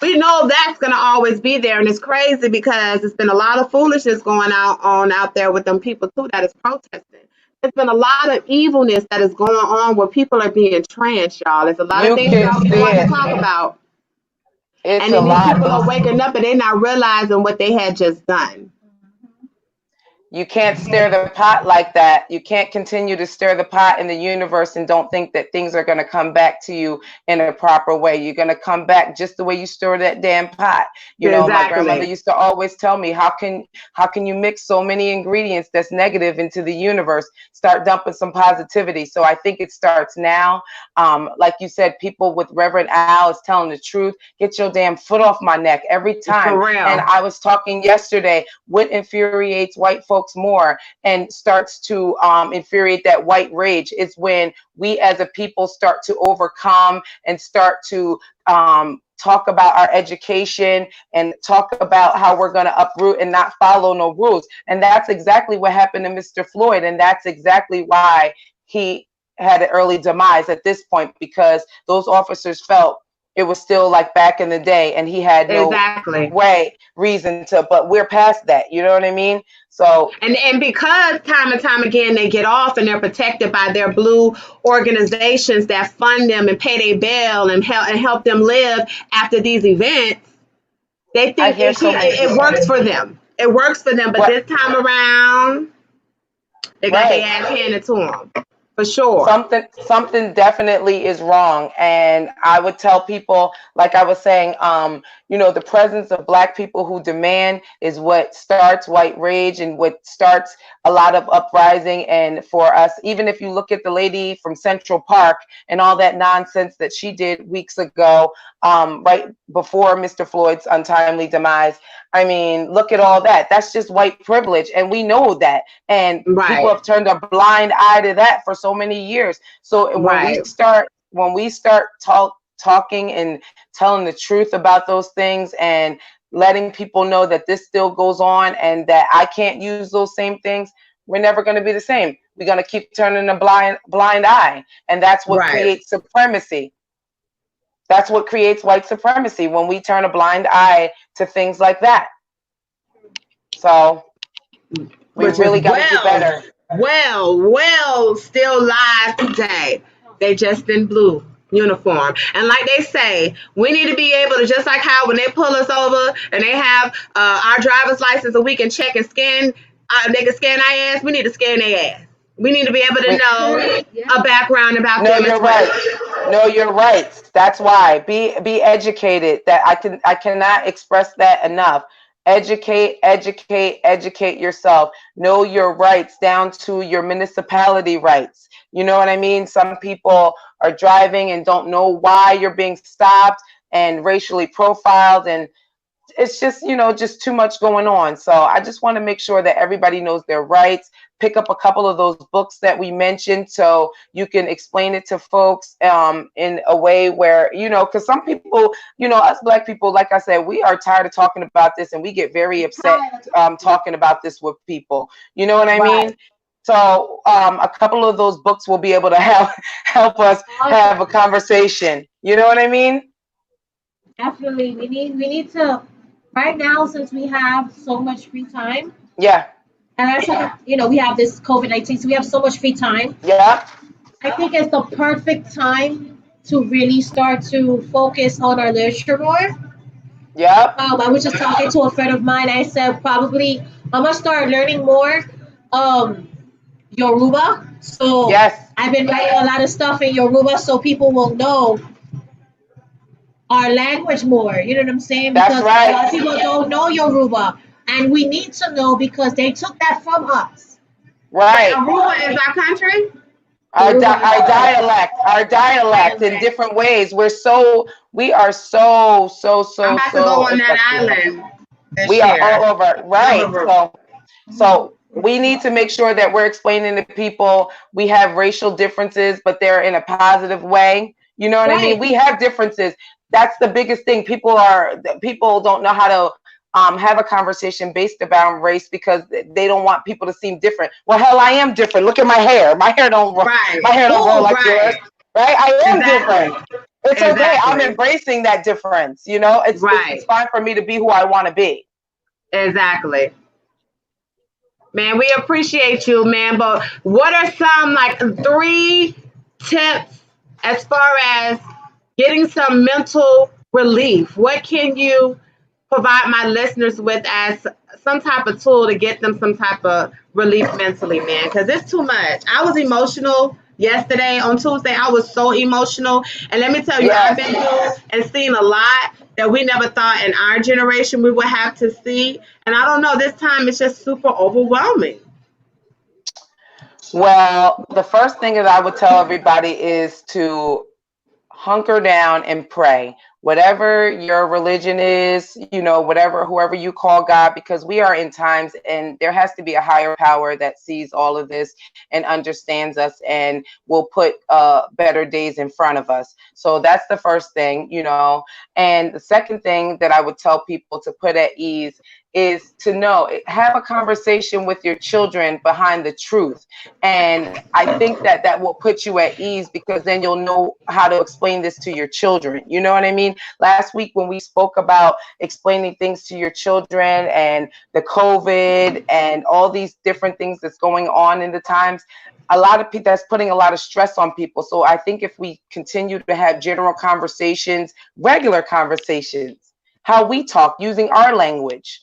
we know that's going to always be there. And it's crazy, because it's been a lot of foolishness going on out there with them people too that is protesting. There's been a lot of evilness that is going on where people are being tranched, y'all. There's a lot of things y'all want to talk about. And then these people are waking up and they're not realizing what they had just done. You can't stir the pot like that. You can't continue to stir the pot in the universe and don't think that things are going to come back to you in a proper way. You're going to come back just the way you stir that damn pot. You know, my grandmother Exactly. used to always tell me, how can you mix so many ingredients that's negative into the universe? Start dumping some positivity. So I think it starts now. Like you said, people with Reverend Al is telling the truth. Get your damn foot off my neck every time. For And real. I was talking yesterday, what infuriates white folks more and starts to infuriate that white rage is when we as a people start to overcome and start to talk about our education and talk about how we're going to uproot and not follow no rules. And that's exactly what happened to Mr. Floyd. And that's exactly why he had an early demise at this point, because those officers felt it was still like back in the day and he had no Exactly. reason to, but we're past that. You know what I mean? So, And because time and time again they get off and they're protected by their blue organizations that fund them and pay their bail and help them live after these events, they I think hear so many it people. works for them. It works for them, but What? this time around, they got Right. their ass handed to them. For sure. Something definitely is wrong. And I would tell people, like I was saying, you know, the presence of Black people who demand is what starts white rage and what starts a lot of uprising. And for us, even if you look at the lady from Central Park and all that nonsense that she did weeks ago, right before Mr. Floyd's untimely demise, I mean, look at all that. That's just white privilege. And we know that. And Right. people have turned a blind eye to that for so many years. So Right. when we start talking and telling the truth about those things and letting people know that this still goes on and that I can't use those same things, we're never going to be the same. We're going to keep turning a blind eye. And that's what Right. creates supremacy. That's what creates white supremacy, when we turn a blind eye to things like that. So we Which really is got to do better. still live today. They just in blue uniform. And like they say, we need to be able to, just like how when they pull us over and they have our driver's license and we can check and scan, they can scan our ass, we need to scan their ass. We need to be able to know a background about No, them you're as well. right. No, you're right. That's why be educated. That I cannot express that enough. Educate yourself. Know your rights down to your municipality rights. You know what I mean? Some people are driving and don't know why you're being stopped and racially profiled, and it's just, you know, just too much going on. So I just want to make sure that everybody knows their rights. Pick up a couple of those books that we mentioned so you can explain it to folks in a way where, you know, because some people, you know, us Black people, like I said, we are tired of talking about this and we get very upset talking about this with people. You know what I mean? So a couple of those books will be able to help us have a conversation. You know what I mean? Definitely. We need to, right now, since we have so much free time. Yeah. And that's like, you know, we have this COVID-19, so we have so much free time. Yeah. I think it's the perfect time to really start to focus on our literature more. Yeah. I was just talking to a friend of mine. I said probably I'm gonna start learning more Yoruba. So Yes. I've been writing a lot of stuff in Yoruba so people will know our language more. You know what I'm saying? That's Because right. a lot of people don't know Yoruba. And we need to know because they took that from us. Right. Aruba is our country. Our dialect in different ways. We are so I'm about to go on that island. We are all over, right? So we need to make sure that we're explaining to people we have racial differences, but they're in a positive way. You know what I mean? We have differences. That's the biggest thing. People don't know how to have a conversation based around race because they don't want people to seem different. Well, hell, I am different. Look at my hair. My hair don't roll like yours. Right? I am different. It's okay. I'm embracing that difference. You know, it's fine for me to be who I want to be. Exactly. Man, we appreciate you, man. But what are some like 3 tips as far as getting some mental relief? What can you provide my listeners with as some type of tool to get them some type of relief mentally, man, because it's too much. I was emotional yesterday on Tuesday. I was so emotional. And let me tell you, I've Yes. been through and seen a lot that we never thought in our generation we would have to see. And I don't know, this time it's just super overwhelming. Well, the first thing that I would tell everybody is to hunker down and pray. Whatever your religion is, whatever, whoever you call God, because we are in times and there has to be a higher power that sees all of this and understands us and will put better days in front of us. So that's the first thing. And the second thing that I would tell people to put at ease is to have a conversation with your children behind the truth. And I think that will put you at ease, because then you'll know how to explain this to your children. You know what I mean? Last week when we spoke about explaining things to your children and the COVID and all these different things that's going on in the times, a lot of people, that's putting a lot of stress on people. So I think if we continue to have general conversations, regular conversations, how we talk using our language,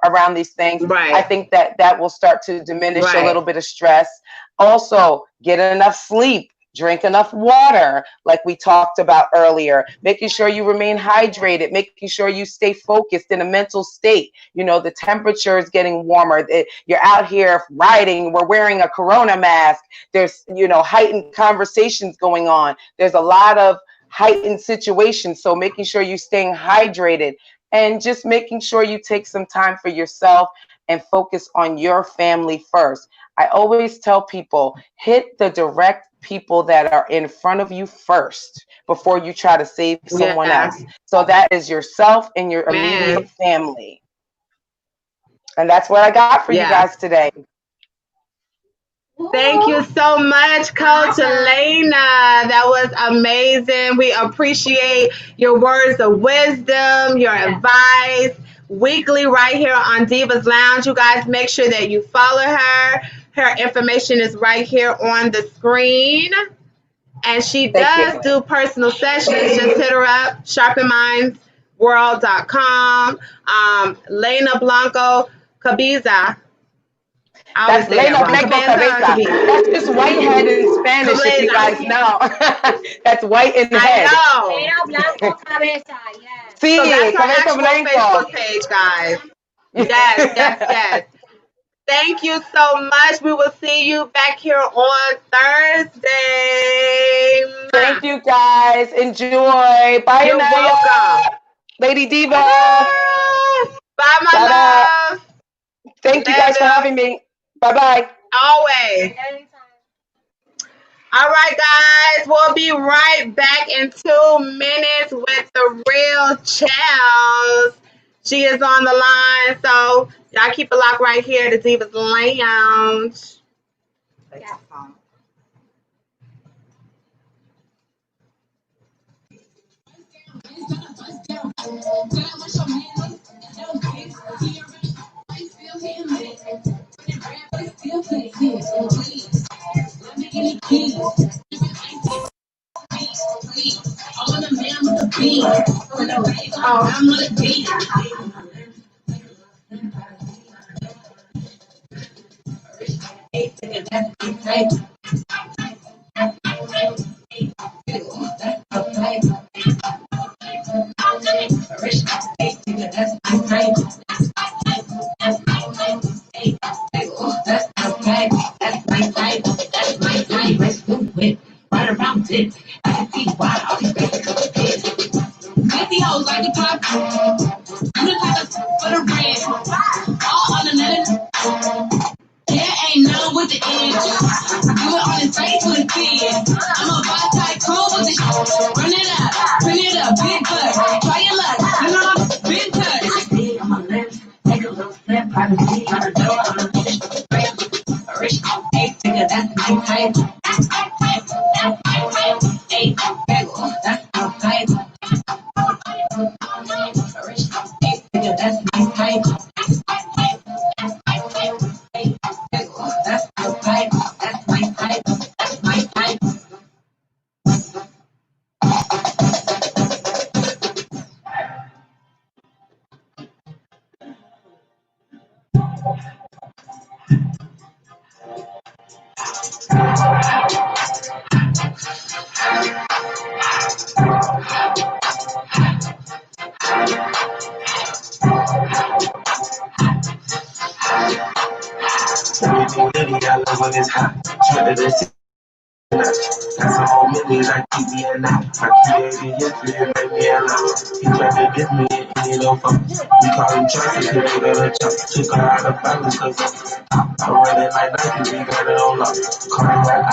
around these things, Right. I think that will start to diminish Right. a little bit of stress. Also, get enough sleep, drink enough water, like we talked about earlier, making sure you remain hydrated, making sure you stay focused in a mental state. The temperature is getting warmer. You're out here riding, we're wearing a corona mask. There's, heightened conversations going on. There's a lot of heightened situations. So making sure you're staying hydrated and just making sure you take some time for yourself and focus on your family first. I always tell people, hit the direct people that are in front of you first before you try to save someone else. So that is yourself and your immediate family. And that's what I got for you guys today. Thank you so much, Coach Anaiyah. That was amazing. We appreciate your words of wisdom, your advice, weekly right here on Divas Lounge. You guys make sure that you follow her. Her information is right here on the screen. And she does do personal sessions. Just hit her up, sharpenmindsworld.com. Lena Blanco Cabiza. That's Lena Blanco Cabeza. That's just white head in Spanish, if you guys know. That's white in the head. I know. Lena Blanco Cabeza, yes. Sí, So that's her Cabeza actual Blanco. Facebook page, guys. Yes. Thank you so much. We will see you back here on Thursday. Thank you, guys. Enjoy. Bye, You're welcome. Lady Diva. Bye, my love. Thank you guys for having me. Bye-bye. Always. All right, guys. We'll be right back in 2 minutes with the real Chelzzz. She is on the line, so y'all keep it locked right here at the Divas Lounge. Yeah. Litty, I love when it's hot. Try to got some more millions I keep me in that. I created history and made me a lot. He tried to get me and he no fuck. We call him Tracy cause they got a chop. Took her out of balance cause I run it like Nike, we got it on lock. Call it like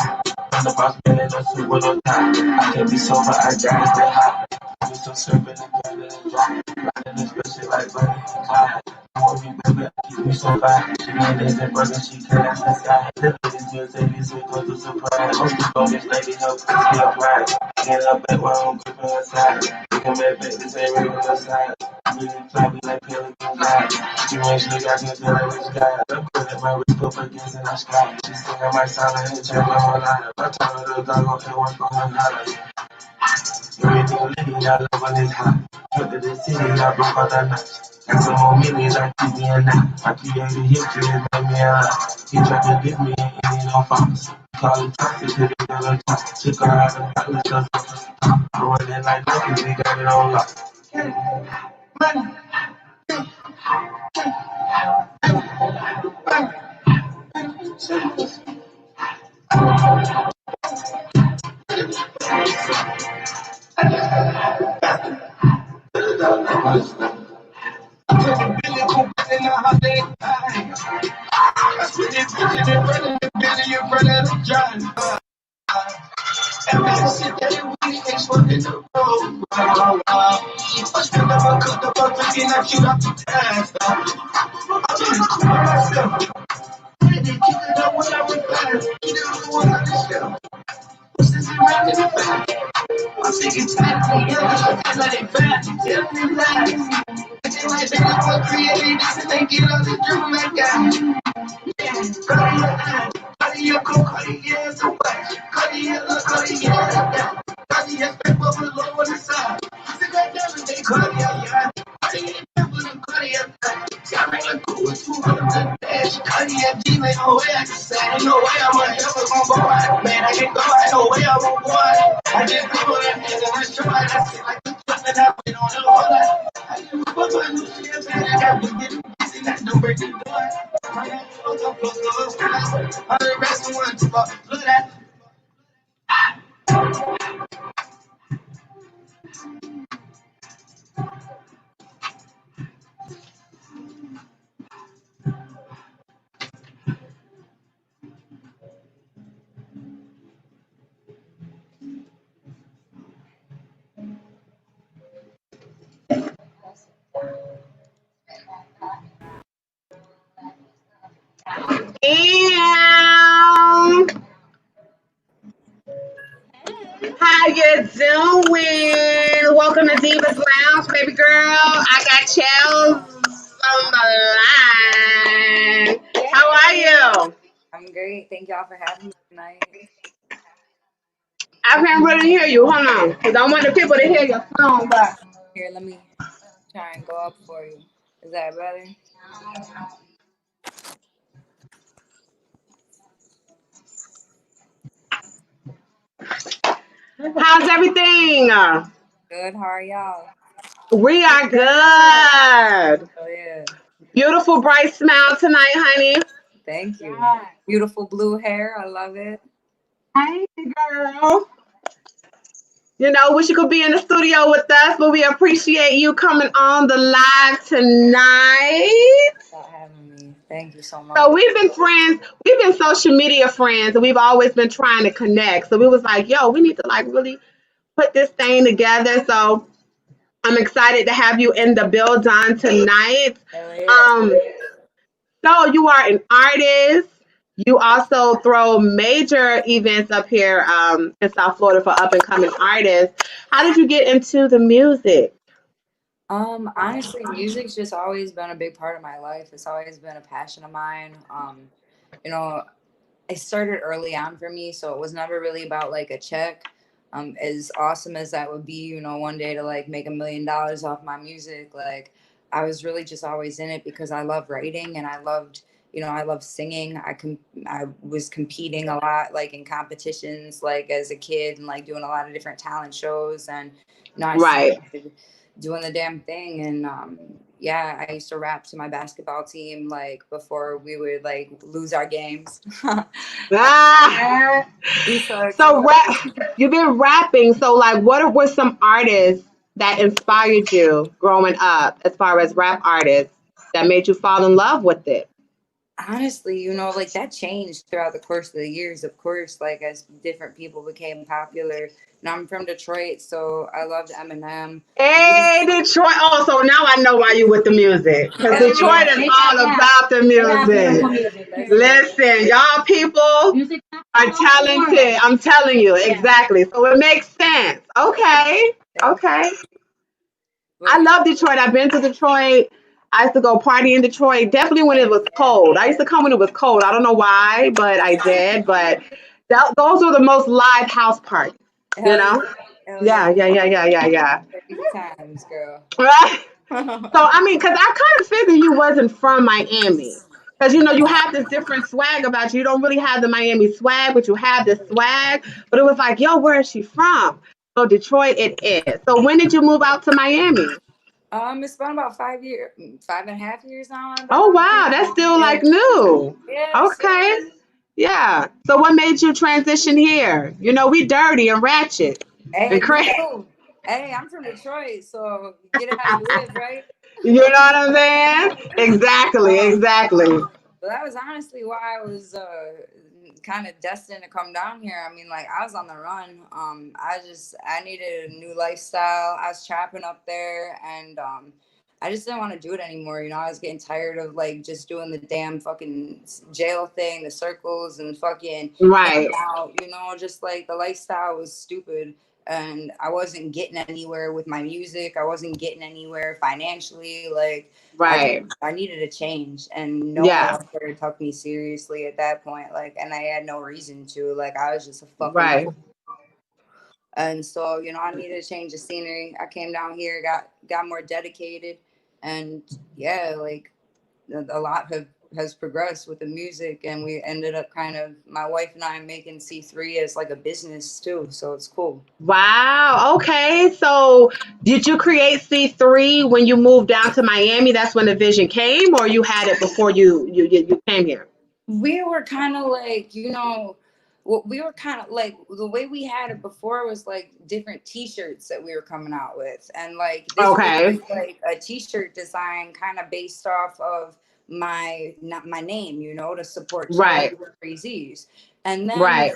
I'm the boss man in a suit with no tie. I can't be sober, I gotta stay high. I'm still serving and getting it dry. Riding this bitch like Bunny and Clyde. Want me, baby, I keep me so bad. She mayonnaise and burger, she can't ask the sky. The ladies will say this will go to surprise. Most of all, this lady help me apply. Get up back while I'm gripping her side. We can make it, this ain't regular size. Really floppy like Pelican God. She ain't slick, I can tell her which guy. I'm putting my wrist up against in the sky. She singing my song and change my whole life. I told her the dog on and work on her dollar. Everything litty, I love when it's hot. Put to the city, I broke all the knots. Got some more millions, I keep me a knot. I created history and made me a lot. He tried to get me and he no fox. Call it toxic, cause they got a top. Took her out of college, cause I run it like Nike, we got it on lock. And that shit that we ain't swerving the road. I still never cut the buck, but then I shoot up the task. I'm just cool with myself. Ready to keep it up when I reply. Keep it on the one on the shelf. What's this around in the back? I'm sick and tired of the yellow. I feel like they bad. Tell me lies. Acting like they never created this and they get all the dream I got. Cardio, Cardio, so what? Cardio, Cardio, step up and low on the side. I think I never did Cardio, yeah. Cardio, got me like cool with 200 dash. Cardio, G, ain't no way I can say. Ain't no way I'm gonna ever gon' go out. Man, I can go out, no way I'm gonna go out. I just people that nigga, I try. I see like the stuff that happened on the whole lot. I give a fuck about new shit, man. I got to get busy, not no break the door. And how you doing? Welcome to Divas Lounge, baby girl. I got Chelzzz on the line. How are you? I'm great. Thank y'all for having me tonight. I can't really hear you. Hold on, because I want the people to hear your song, but Here, let me try and go up for you. Is that better? how's everything? Good. How are y'all? We are good. Oh, yeah. Beautiful, bright smile tonight, honey. Thank you. Beautiful blue hair. I love it. Hey, girl. You know, wish you could be in the studio with us, but we appreciate you coming on the live tonight. For having me. Thank you so much. So we've been friends, we've been social media friends, and we've always been trying to connect. So we was like, yo, we need to like really put this thing together. So I'm excited to have you in the build on tonight. Hell yeah. So you are an artist. You also throw major events up here in South Florida for up and coming artists. How did you get into the music? Honestly, music's just always been a big part of my life. It's always been a passion of mine. You know, it started early on for me, so it was never really about like a check. As awesome as that would be, you know, one day to like make $1 million off my music, like I was really just always in it because I love writing and I loved, I love singing. I was competing a lot, like in competitions, like as a kid, and like doing a lot of different talent shows. And I Right. started doing the damn thing. And yeah, I used to rap to my basketball team like before we would like lose our games. Ah. So you've been rapping. So like, were some artists that inspired you growing up, as far as rap artists that made you fall in love with it? Honestly, like that changed throughout the course of the years, of course, like as different people became popular. And I'm from Detroit, so I loved Eminem. Hey, Detroit. Oh, so now I know why you with the music. Because Hell Detroit yeah. is all about the music. Listen, y'all people are talented. I'm telling you, exactly. So it makes sense. Okay. Okay. I love Detroit. I've been to Detroit. I used to go party in Detroit, definitely when it was cold. I used to come when it was cold. I don't know why, but I did. But those were the most live house parties, you know? Hell Yeah, yeah, yeah, yeah, yeah, yeah. Crazy times, girl. Right? So, I mean, because I kind of figured you wasn't from Miami. Because, you have this different swag about you. You don't really have the Miami swag, but you have this swag. But it was like, yo, where is she from? So, Detroit it is. So, when did you move out to Miami? It's been about 5 years, 5.5 years now. I've been Oh, out wow. here. That's still Yeah, like new. yeah. Okay. Yeah. So, what made you transition here? We dirty and ratchet Hey, and you crazy. know, hey, I'm from Detroit, so get it how you live, right? You know what I'm saying? Exactly. Um, Exactly. but that was honestly why I was kind of destined to come down here. I mean, like I was on the run. I needed a new lifestyle. I was trapping up there, and I just didn't want to do it anymore. I was getting tired of like just doing the damn fucking jail thing, the circles, and fucking hanging Right. out. Just like the lifestyle was stupid. And I wasn't getting anywhere with my music. I wasn't getting anywhere financially. Like Right. I needed a change, and no one Yeah. else ever took me seriously at that point. Like, and I had no reason to. Like, I was just a fucking. Right. And so, I needed to change the scenery. I came down here, got more dedicated, and yeah, like a lot has progressed with the music, and we ended up kind of my wife and I making C3 as like a business too. So it's cool. Wow. Okay. So, did you create C3 when you moved down to Miami? That's when the vision came, or you had it before you came here? We were kind of like, we were kind of like the way we had it before was like different t-shirts that we were coming out with. And like this was Okay. just like a t-shirt design kind of based off of not my name, to support Right. Chelzzz. And then Right.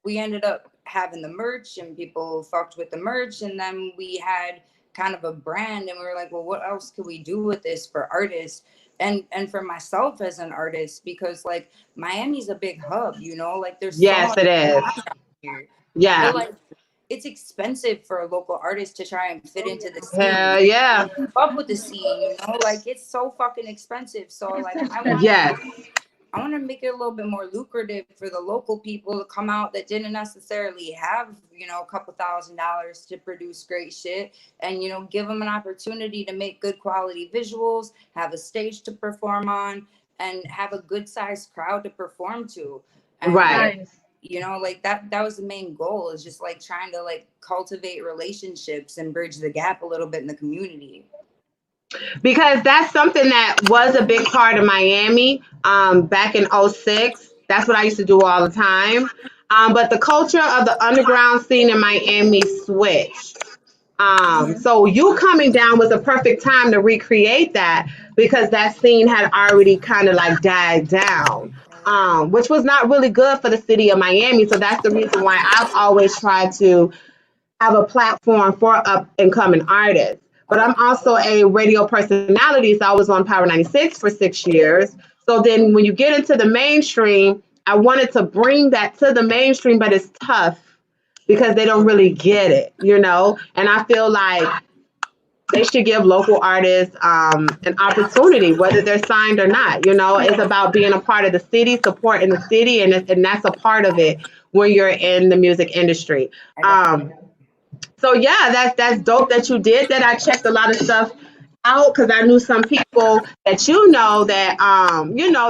we ended up having the merch and people fucked with the merch. And then we had kind of a brand and we were like, well, what else could we do with this for artists? And for myself as an artist, because like Miami's a big hub, like there's so Yes, much it is. here. Yeah. But like it's expensive for a local artist to try and fit into the scene. Hell yeah. Keep up with the scene, like it's so fucking expensive. So like Yes. I want to make it a little bit more lucrative for the local people to come out that didn't necessarily have, a couple $1,000s to produce great shit and, give them an opportunity to make good quality visuals, have a stage to perform on, and have a good sized crowd to perform to. And, Right. like that was the main goal, is just like trying to like cultivate relationships and bridge the gap a little bit in the community. Because that's something that was a big part of Miami back in '06. That's what I used to do all the time. But the culture of the underground scene in Miami switched. So you coming down was a perfect time to recreate that because that scene had already kind of like died down, which was not really good for the city of Miami. So that's the reason why I've always tried to have a platform for up and coming artists. But I'm also a radio personality, so I was on Power 96 for 6 years. So then when you get into the mainstream, I wanted to bring that to the mainstream, but it's tough because they don't really get it. And I feel like they should give local artists an opportunity, whether they're signed or not. It's about being a part of the city, supporting the city, and that's a part of it when you're in the music industry. So yeah, that's dope that you did that. I checked a lot of stuff out because I knew some people that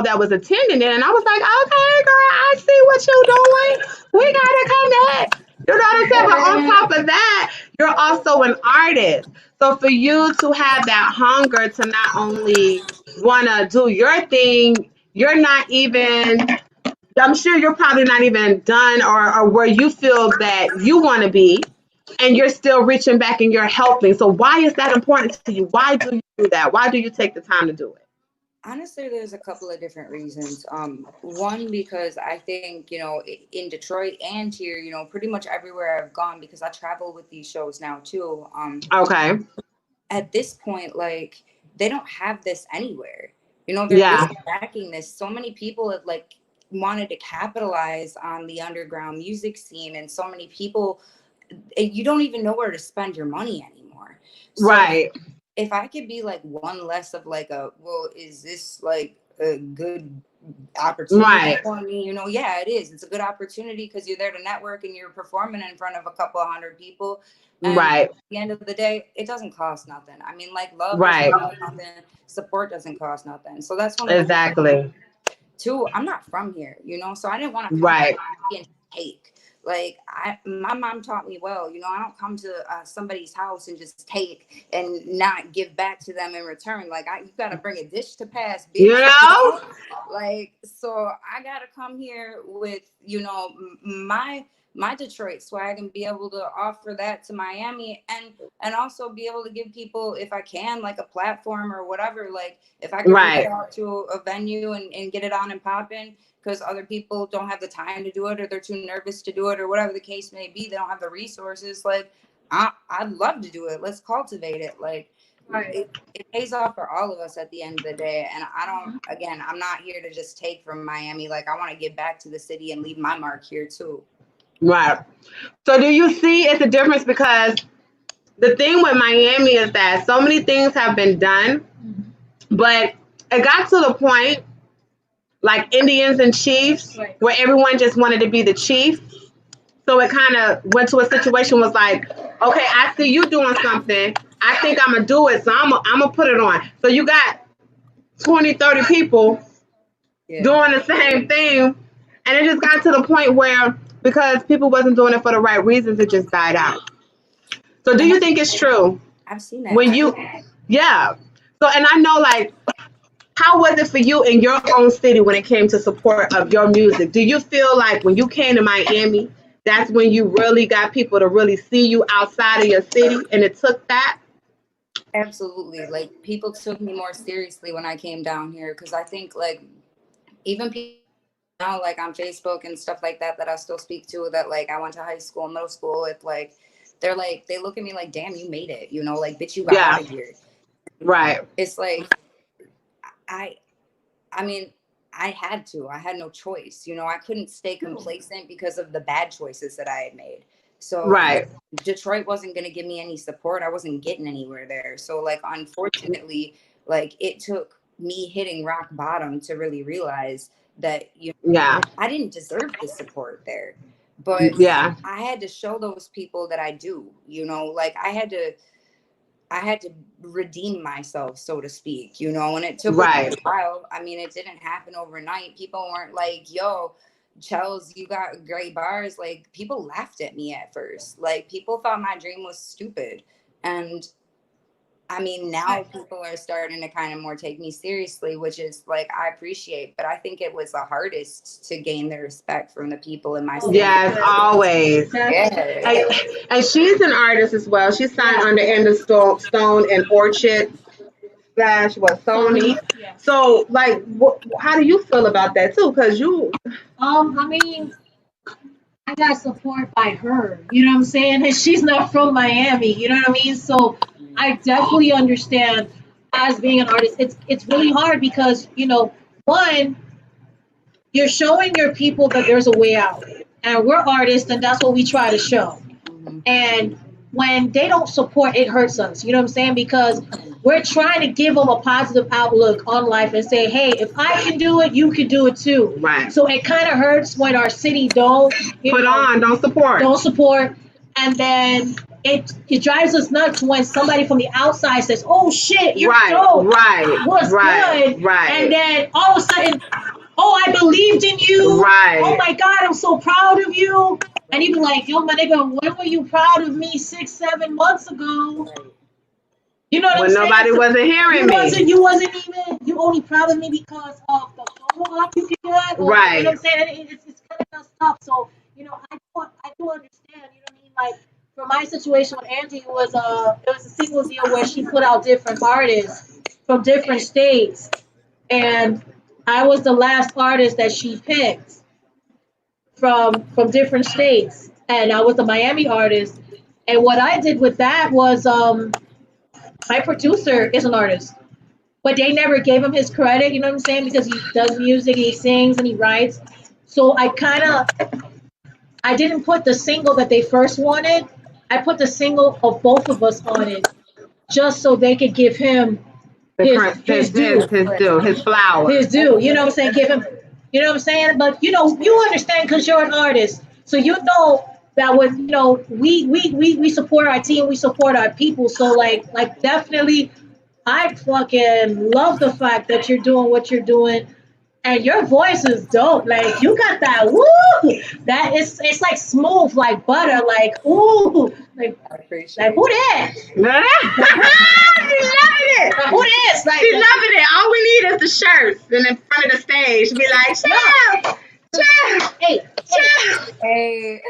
that was attending it, and I was like, okay, girl, I see what you're doing. We gotta connect. You know what I'm saying? But on top of that, you're also an artist. So for you to have that hunger to not only want to do your thing, you're not even, I'm sure you're probably not even done or where you feel that you want to be, and you're still reaching back and you're helping. So why is that important to you? Why do you do that? Why do you take the time to do it? Honestly, there's a couple of different reasons. One, because I think, in Detroit and here, pretty much everywhere I've gone, because I travel with these shows now too. Okay. At this point, like, they don't have this anywhere. They're Yeah. really lacking this. So many people have like wanted to capitalize on the underground music scene, and so many people, you don't even know where to spend your money anymore. So Right. if I could be like one less of like is this like a good opportunity Right. for me? Yeah, it is. It's a good opportunity because you're there to network and you're performing in front of a couple of hundred people. And Right. at the end of the day, it doesn't cost nothing. I mean, like, love Right. doesn't cost nothing. Support doesn't cost nothing. So that's one of the Exactly. Two, I'm not from here, so I didn't want to come Right. and take. Like, my mom taught me well, I don't come to somebody's house and just take and not give back to them in return. Like, you gotta bring a dish to pass, bitch. You know? Like, so I gotta come here with, my Detroit swag and be able to offer that to Miami, and also be able to give people, if I can, like a platform or whatever. Like, if I can reach out to a venue and get it on and popping, because other people don't have the time to do it, or they're too nervous to do it, or whatever the case may be, they don't have the resources. Like, I'd love to do it. Let's cultivate it. Like, it pays off for all of us at the end of the day. And I'm not here to just take from Miami. Like, I want to give back to the city and leave my mark here too. Right. So do you see it's a difference? Because the thing with Miami is that so many things have been done, but it got to the point, like Indians and Chiefs, where everyone just wanted to be the chief. So it kind of went to a situation was like, okay, I see you doing something. I think I'm going to do it. So I'm going to put it on. So you got 20, 30 people doing the same thing. And it just got to the point where, because people wasn't doing it for the right reasons, it just died out. So do you think it's true? I've seen that. Yeah. So, and I know, like, how was it for you in your own city when it came to support of your music? Do you feel like when you came to Miami, that's when you really got people to really see you outside of your city, and it took that? Absolutely. Like, people took me more seriously when I came down here, because I think, like, even people now, like, on Facebook and stuff like that I still speak to, that, like, I went to high school and middle school with, like, they're like, they look at me like, damn, you made it, like, bitch, you got out of here. Right. It's like, I mean, I had no choice. I couldn't stay complacent because of the bad choices that I had made. So Detroit wasn't going to give me any support. I wasn't getting anywhere there. So, like, unfortunately, like, it took me hitting rock bottom to really realize that, I didn't deserve the support there. But I had to show those people that I do, like, I had to redeem myself, so to speak, and it took a while. I mean, it didn't happen overnight. People weren't like, yo, Chelzzz, you got great bars. Like, people laughed at me at first. Like, people thought my dream was stupid. And I mean, now people are starting to kind of more take me seriously, which is, like, I appreciate. But I think it was the hardest to gain the respect from the people in my city. Yes, always. Yeah. And she's an artist as well. She's signed under End Stone and Orchid / Sony. Yeah. So, like, how do you feel about that too? Because you, I mean, I got support by her. You know what I'm saying? And she's not from Miami. You know what I mean? So I definitely understand. As being an artist, it's really hard because, one, you're showing your people that there's a way out, and we're artists, and that's what we try to show. And when they don't support, it hurts us. You know what I'm saying? Because we're trying to give them a positive outlook on life and say, hey, if I can do it, you can do it too. Right. So it kind of hurts when our city don't don't support. And then it drives us nuts when somebody from the outside says, "Oh shit, you're dope, what's good," and then all of a sudden, "Oh, I believed in you. Oh my God, I'm so proud of you." And you be like, "Yo, my nigga, when were you proud of me 6-7 months ago?" You know what I'm saying? When nobody wasn't hearing me. You wasn't even. You only proud of me because of the photo op you got. Or, right. You know what I'm saying? It's kind of messed up. So I do understand. You know what I mean? Like for my situation with Angie, it was a single deal where she put out different artists from different states, and I was the last artist that she picked from different states, and I was the Miami artist. And what I did with that was my producer is an artist, but they never gave him his credit, you know what I'm saying? Because he does music, he sings, and he writes. So I didn't put the single that they first wanted. I put the single of both of us on it, just so they could give him his due. His flower. His due, you know what I'm saying? Give him, you know what I'm saying? But you understand because you're an artist, so you know that with we support our team, we support our people. So like definitely, I fucking love the fact that you're doing what you're doing, and your voice is dope. Like you got that woo, that it's like smooth like butter, like ooh, like I appreciate like who that? She's loving it. Who this? Like She's loving it. All we need is the shirts in the front of the stage. Be like, Chelzzz, hey.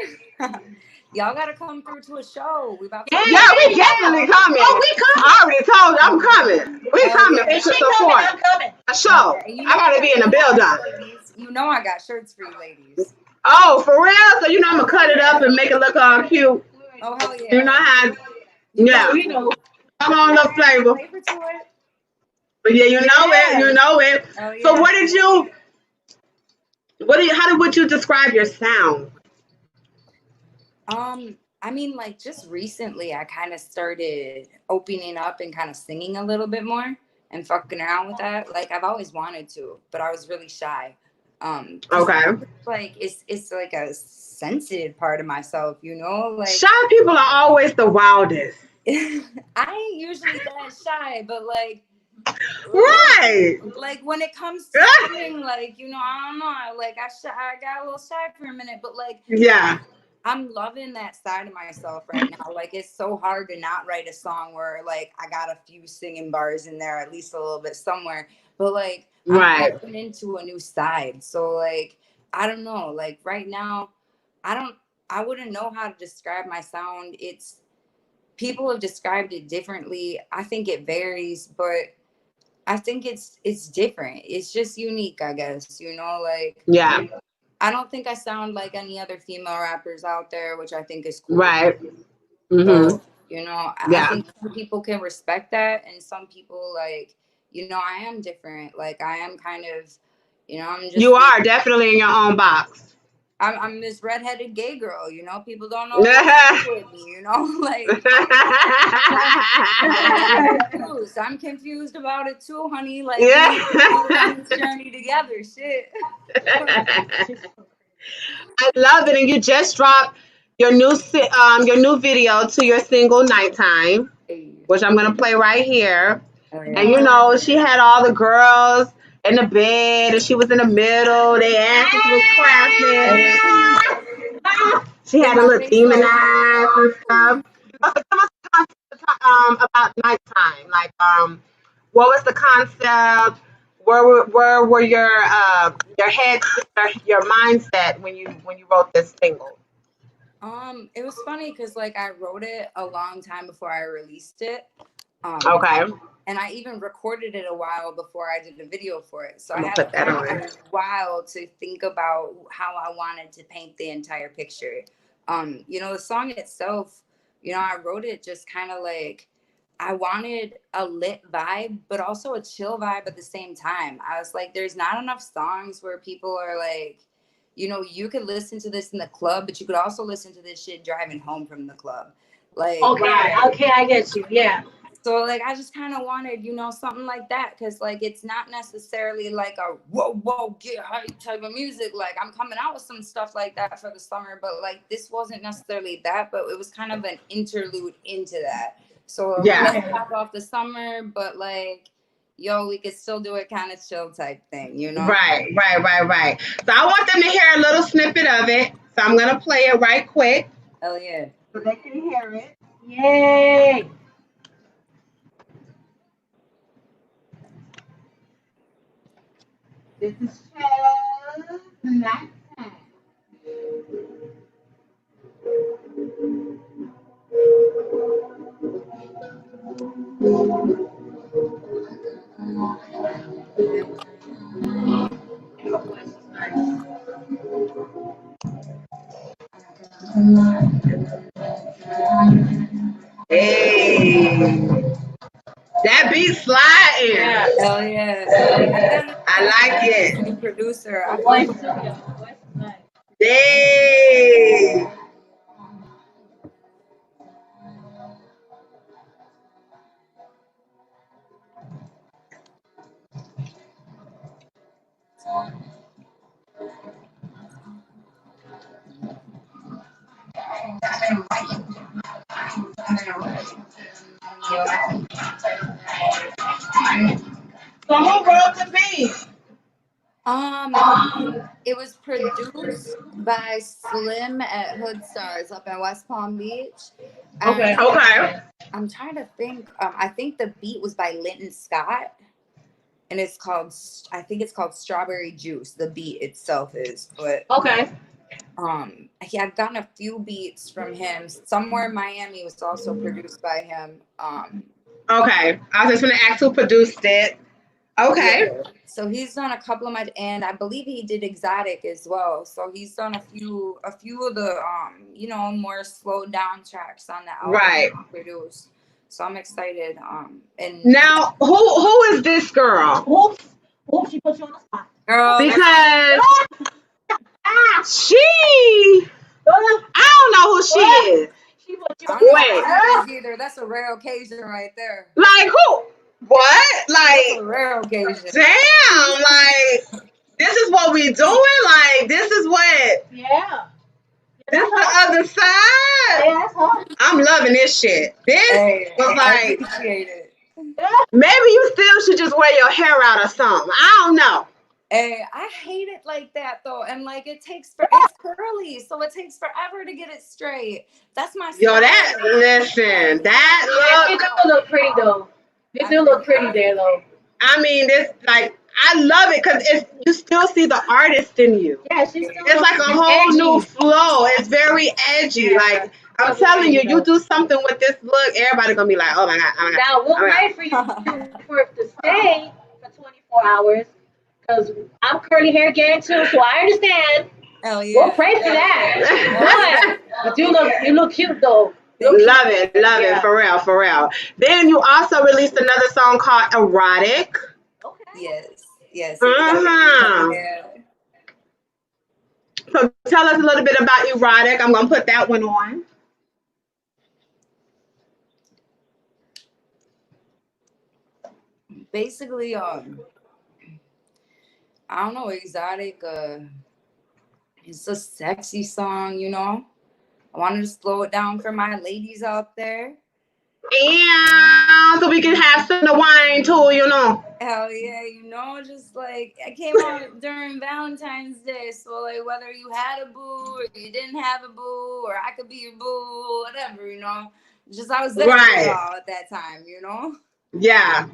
Y'all gotta come through to a show. We about to yeah, we definitely coming. Oh, we coming. I already told you I'm coming. We coming. If she coming, I'm coming. A show. You I gotta be in the building. You know I got shirts for you ladies. Oh, for real? So I'm gonna cut it up and make it look all cute. Oh hell yeah. You know how? Yeah. You know. Come on, the flavor. Flavor to it. But yeah, you know it. You know it. Oh, yeah. So how would you describe your sound? I mean, like just recently I kind of started opening up and kind of singing a little bit more and fucking around with that. Like I've always wanted to, but I was really shy. Okay. Like it's like a sensitive part of myself, like shy people are always the wildest. I ain't usually that shy, but like right. Like when it comes to singing, like, I don't know, like I got a little shy for a minute, but like yeah. I'm loving that side of myself right now. Like it's so hard to not write a song where like I got a few singing bars in there, at least a little bit somewhere. But like I'm stepping into a new side. So like I don't know. Like right now, I wouldn't know how to describe my sound. People have described it differently. I think it varies, but I think it's different. It's just unique, I guess. Like yeah. I don't think I sound like any other female rappers out there, which I think is cool. Right. Mm-hmm. So, I think some people can respect that, and some people like, I am different. Like I am kind of, I'm just. You are definitely in your own box. I'm this redheaded gay girl. People don't know what to do with me. Like. I'm confused about it too, honey. Like, we're on this journey together. Shit. I love it, and you just dropped your new video to your single "Nighttime," which I'm gonna play right here. Oh, yeah. And she had all the girls in the bed, and she was in the middle. Their asses was clapping. She had a little demon eyes and stuff. Tell us about "Nighttime." Like, what was the concept? Where were your head, your mindset when you wrote this single? It was funny because like I wrote it a long time before I released it. Okay. And I even recorded it a while before I did a video for it. So I had a while to think about how I wanted to paint the entire picture. The song itself, I wrote it just kind of like I wanted a lit vibe, but also a chill vibe at the same time. I was like, there's not enough songs where people are like, you could listen to this in the club, but you could also listen to this shit driving home from the club. Like, okay, I get you. Yeah. So like I just kind of wanted, you know, something like that, because like it's not necessarily like a whoa get hype type of music. Like I'm coming out with some stuff like that for the summer, but like this wasn't necessarily that, but it was kind of an interlude into that. So let's pop off the summer, but like yo, we could still do it kind of chill type thing, you know? Right. So I want them to hear a little snippet of it. So I'm gonna play it right quick. Hell yeah. So they can hear it. Yay! This is Chelzzz Nighttime. Hey, that beat sliding. Hell yeah. I like it. New producer. I Voice fuck with too, her. yeah. Voice is nice. Hey. So who wrote the beat? It was produced by Slim at Hood Stars up in West Palm Beach. And Okay. I'm trying to think. I think the beat was by Linton Scott, and it's called. I think it's called Strawberry Juice. The beat itself is, but Okay. I've gotten a few beats from him. Somewhere in Miami was also produced by him. Okay. I was just gonna ask who produced it. Okay. Yeah. So he's done a couple of my, and I believe he did Exotic as well. So he's done a few of the you know, more slowed down tracks on the album. Right. Produced. So I'm excited. And Now who is this girl? Oops, she put you on the spot. girl, Because she, I don't know who she is. She put you I on don't know Wait. who that is either. That's a rare occasion right there. Like who? What? That's a Like rare occasion. damn, like this is what we doing? Like this is what Yeah. this the other side? Yeah, that's her. I'm loving this shit. This Hey, was I like appreciate it. maybe you still should just wear your hair out or something. I don't know. Hey, I hate it like that though, and like it's curly, so it takes forever to get it straight. That's my Yo, that style. listen, Yeah, that she look. do look pretty though. They do look pretty there though. I mean, this like I love it because it's you still see the artist in you. Yeah, she's still. It's like a whole new flow. It's very edgy. Like I'm telling you, you do something with this look, everybody gonna be like, oh my god, oh my god. Now we'll Oh my pray for you for it to stay for 24 hours because I'm curly hair getting too, so I understand. Hell yeah. We'll pray for that. But you look cute though. Love it, for real. Then you also released another song called Erotic. Okay. Yes. Uh-huh. Yeah. So tell us a little bit about Erotic. I'm gonna put that one on. Basically, I don't know, Exotic. It's a sexy song, you know. I wanted to slow it down for my ladies out there. And so we can have some of the wine too, you know. Hell yeah, you know, just like I came out during Valentine's Day, so like whether you had a boo or you didn't have a boo, or I could be your boo, whatever, you know. Just I was there for y'all at that time, you know. Yeah.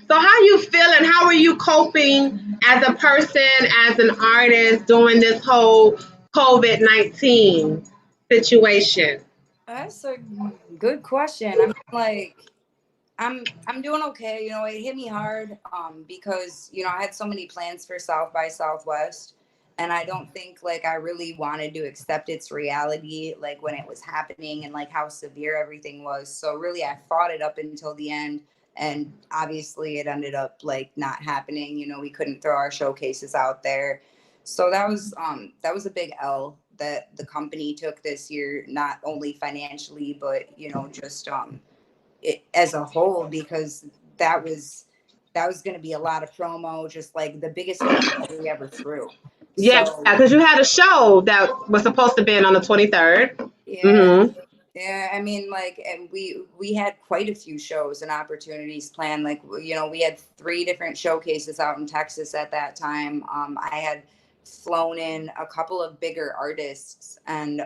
So how you feeling? How are you coping as a person, as an artist, during this whole COVID-19 situation? That's a good question. I mean, like, I'm doing okay. You know, it hit me hard because, you know, I had so many plans for South by Southwest, and I don't think like I really wanted to accept its reality, like when it was happening and like how severe everything was. So really, I fought it up until the end. And obviously it ended up like not happening. You know, we couldn't throw our showcases out there. So that was a big L that the company took this year, not only financially, but, you know, just as a whole, because that was going to be a lot of promo, just like the biggest promo we ever threw. Yeah, So because you had a show that was supposed to be on the 23rd. yeah. Yeah, I mean, like, and we had quite a few shows and opportunities planned. Like, you know, we had 3 different showcases out in Texas at that time. I had flown in a couple of bigger artists, and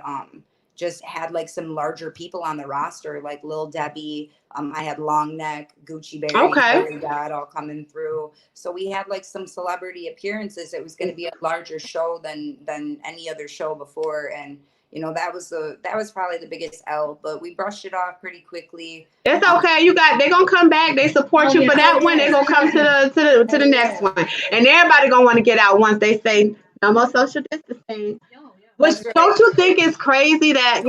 just had like some larger people on the roster, like Lil Debbie. I had Long Neck, Gucci Berry, Okay. Fairy God all coming through. So we had like some celebrity appearances. It was going to be a larger show than any other show before, and you know, that was probably the biggest L, but we brushed it off pretty quickly. It's okay. They're gonna come back. They support you for that one. They're gonna come to the next one, and everybody gonna want to get out once they say no more social distancing. Which don't you think is crazy that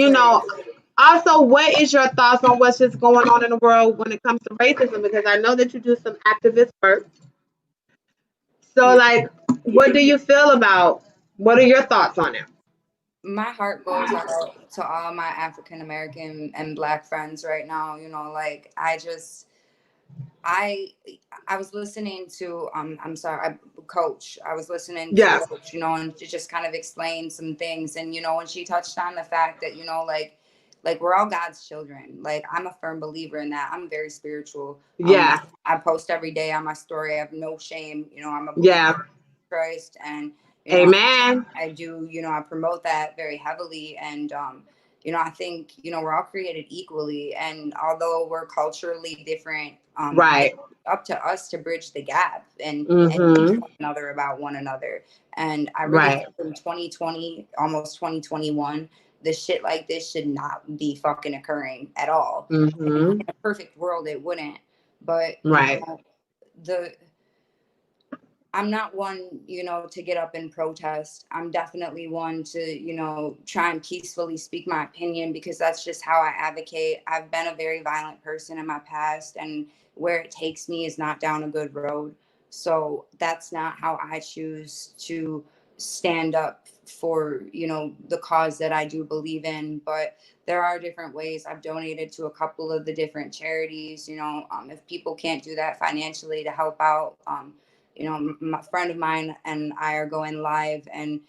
Also, what is your thoughts on what's just going on in the world when it comes to racism? Because I know that you do some activist work. So, like, what do you feel about? What are your thoughts on it? My heart goes out to all my African American and Black friends right now. You know, like I was listening to Coach. I was listening to Coach, you know, and to just kind of explain some things. And when she touched on the fact that like we're all God's children. Like, I'm a firm believer in that. I'm very spiritual. I post every day on my story. I have no shame. I'm a believer in Christ, and Amen. I do. I promote that very heavily, and I think we're all created equally, and although we're culturally different, it's up to us to bridge the gap and teach one another about one another. And I really think in 2020, almost 2021, the shit like this should not be fucking occurring at all. In a perfect world, it wouldn't. But I'm not one, to get up and protest. I'm definitely one to, try and peacefully speak my opinion, because that's just how I advocate. I've been a very violent person in my past, and where it takes me is not down a good road. So that's not how I choose to stand up for, the cause that I do believe in. But there are different ways. I've donated to a couple of the different charities, if people can't do that financially to help out, my friend of mine and I are going live, and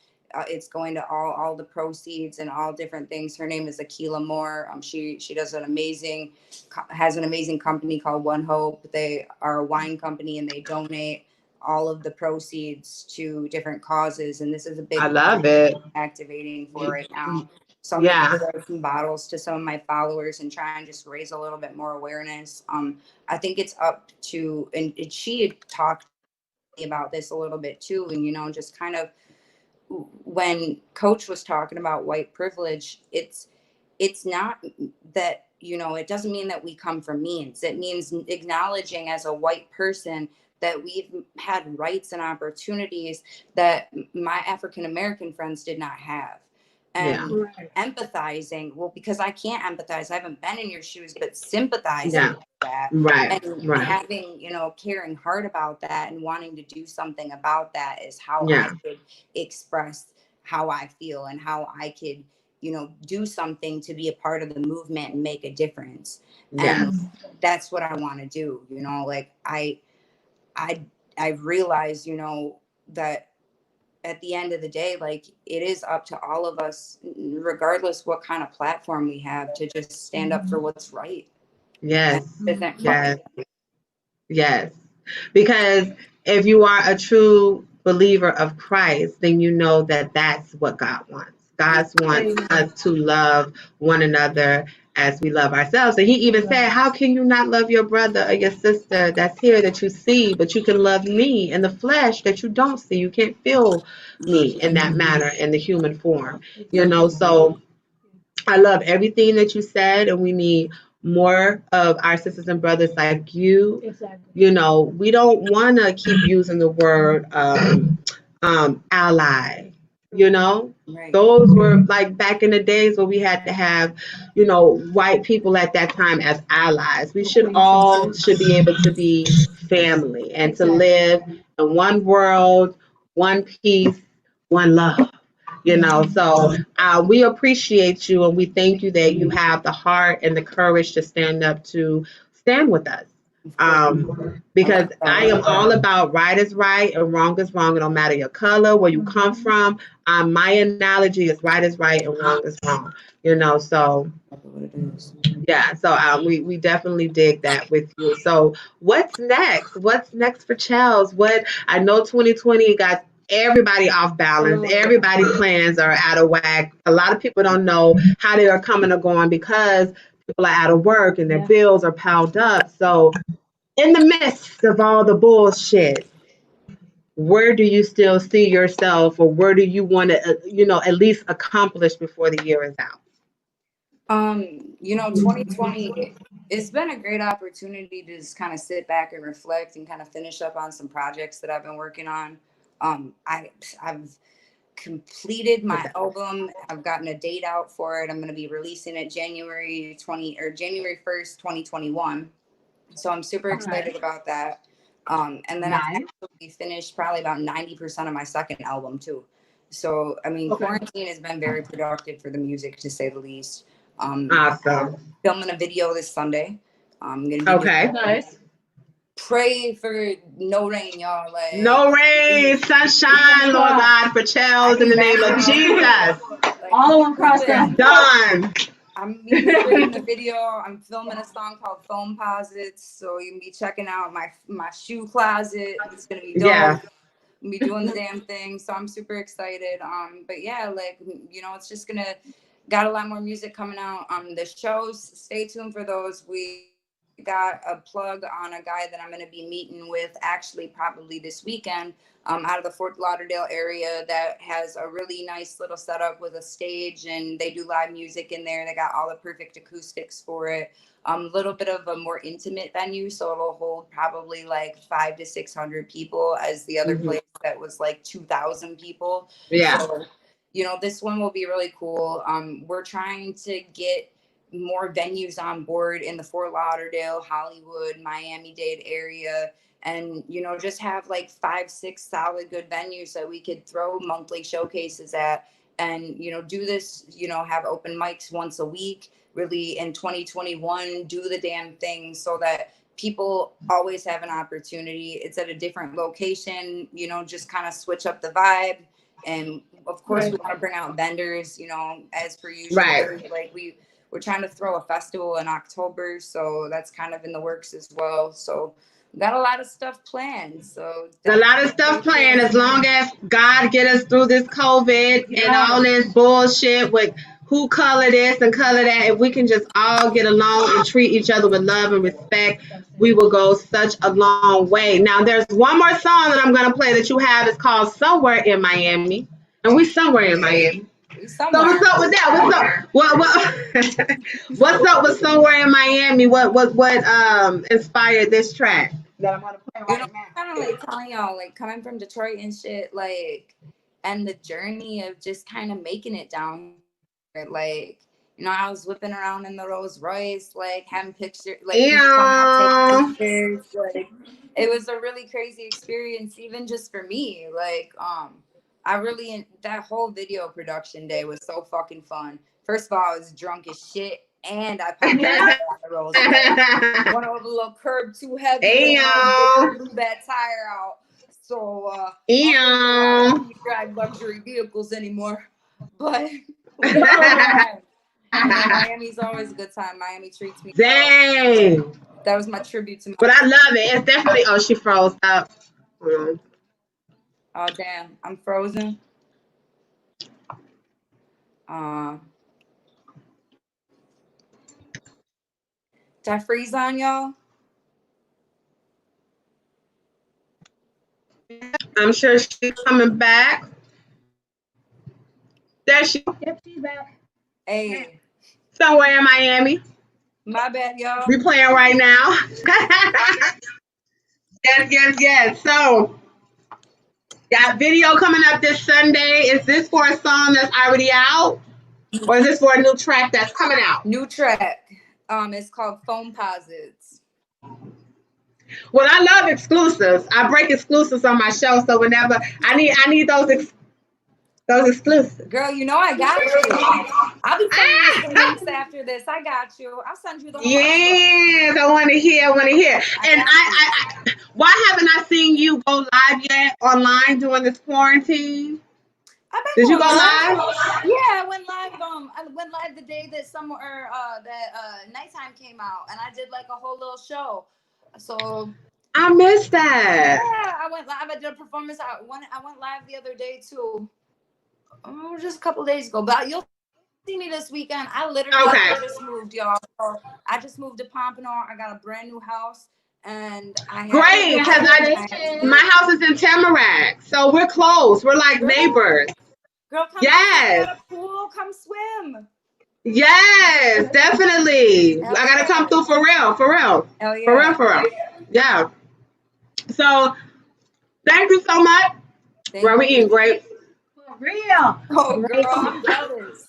it's going to all the proceeds and all different things. Her name is Akila Moore. She has an amazing company called One Hope. They are a wine company, and they donate all of the proceeds to different causes. And this is a big I love it. Activating for right now. So I'm going to give away some bottles to some of my followers and try and just raise a little bit more awareness. I think it's up to, and she had talked about this a little bit too, and just kind of when Coach was talking about white privilege, it's not that, it doesn't mean that we come from means. It means acknowledging as a white person that we've had rights and opportunities that my African American friends did not have. And empathizing, well, because I can't empathize, I haven't been in your shoes, but sympathizing with that, and having, caring heart about that and wanting to do something about that is how I could express how I feel and how I could, do something to be a part of the movement and make a difference. And that's what I want to do. Like I realize, that at the end of the day, like, it is up to all of us, regardless what kind of platform we have, to just stand up for what's right. Yes. Yes. Because if you are a true believer of Christ, then you know that that's what God wants. God wants us to love one another as we love ourselves. And he even said, how can you not love your brother or your sister that's here that you see, but you can love me in the flesh that you don't see? You can't feel me in that manner, in the human form. So I love everything that you said, and we need more of our sisters and brothers like you. We don't want to keep using the word ally. Those were like back in the days where we had to have, white people at that time as allies. We should be able to be family and to live in one world, one peace, one love. So we appreciate you, and we thank you that you have the heart and the courage to stand up to stand with us. Because I am all about right is right and wrong is wrong. It don't matter your color, where you come from. My analogy is right is right and wrong is wrong. So yeah, so we definitely dig that with you. So what's next? What's next for Chelzzz? I know 2020 got everybody off balance. Everybody plans are out of whack. A lot of people don't know how they are coming or going because people are out of work and their bills are piled up. So in the midst of all the bullshit, where do you still see yourself, or where do you want to, at least accomplish before the year is out? 2020, it's been a great opportunity to just kind of sit back and reflect and kind of finish up on some projects that I've been working on. I've completed my album. I've gotten a date out for it. I'm going to be releasing it January 1st, 2021. So I'm super excited about that. And then I've actually finished probably about 90% of my second album too. So, I mean, quarantine has been very productive for the music, to say the least. Awesome. Filming a video this Sunday. I'm gonna be nice. Pray for no rain, y'all. Like no rain, sunshine, Lord God, for Chelzzz in the name of Jesus. All in one cross down. Done. I'm recording the video. I'm filming a song called Foam Posits, so you can be checking out my shoe closet. It's gonna be dope. Yeah. Be doing the damn thing, so I'm super excited. But yeah, it's just gonna got a lot more music coming out. The shows, stay tuned for those. We got a plug on a guy that I'm gonna be meeting with actually probably this weekend, out of the Fort Lauderdale area, that has a really nice little setup with a stage, and they do live music in there. They got all the perfect acoustics for it. A little bit of a more intimate venue, so it'll hold probably like 500 to 600 people, as the other place that was like 2,000 people. Yeah. So, this one will be really cool. We're trying to get more venues on board in the Fort Lauderdale, Hollywood, Miami-Dade area, and just have like 5-6 solid good venues that we could throw monthly showcases at, and do this, have open mics once a week, really in 2021, do the damn thing so that people always have an opportunity. It's at a different location, just kind of switch up the vibe. And of course, we want to bring out vendors, as per usual. Right. Like we're trying to throw a festival in October, so that's kind of in the works as well. So we got a lot of stuff planned. So a lot of stuff planned, as long as God get us through this COVID and all this bullshit with who color this and color that. If we can just all get along and treat each other with love and respect, we will go such a long way. Now, there's one more song that I'm going to play that you have. It's called Somewhere in Miami. And we somewhere in Miami. So what's up with that? What's up with Somewhere in Miami? What inspired this track that I'm gonna play right now? Kind of like telling y'all, like coming from Detroit and shit, like, and the journey of just kind of making it down. Like, I was whipping around in the Rolls Royce, like having pictures, like people coming out taking pictures. Like, it was a really crazy experience, even just for me. Like, that whole video production day was so fucking fun. First of all, I was drunk as shit, and I popped out the Rolls Royce. Went over the little curb too heavy, blew that tire out. So, I don't drive luxury vehicles anymore, but. Miami's always a good time. Miami treats me. Dang. Well. That was my tribute to. But I love it. It's definitely. Oh, she froze up. Oh damn! I'm frozen. Did I freeze on y'all? I'm sure she's coming back. There she. Yep, she's back. Hey. Somewhere in Miami. My bad, y'all. We playing right now. Yes. So, got video coming up this Sunday. Is this for a song that's already out? Or is this for a new track that's coming out? New track. It's called Foam Posits. Well, I love exclusives. I break exclusives on my show, so whenever I need those Those exclusive. Girl, you know I got you. I'll be sending you some links after this. I got you. I'll send you the whole Yes, I want to hear. And I why haven't I seen you go live yet online during this quarantine? Did you go live? Yeah, I went live. I went live the day that Nighttime came out, and I did like a whole little show. So I missed that. yeah, I went live. I did a performance. I went live the other day too. Oh, just a couple days ago. But you'll see me this weekend. I literally just moved, y'all. So I just moved to Pompano. I got a brand new house. And I great, because my house is in Tamarack, so we're close. We're like neighbors. Girl, come yes. Got a pool, come swim. Yes, definitely. I gotta come through for real. Hell yeah. For real. Yeah. So thank you so much. Bro, we eating great. For real. Oh girl, I'm jealous.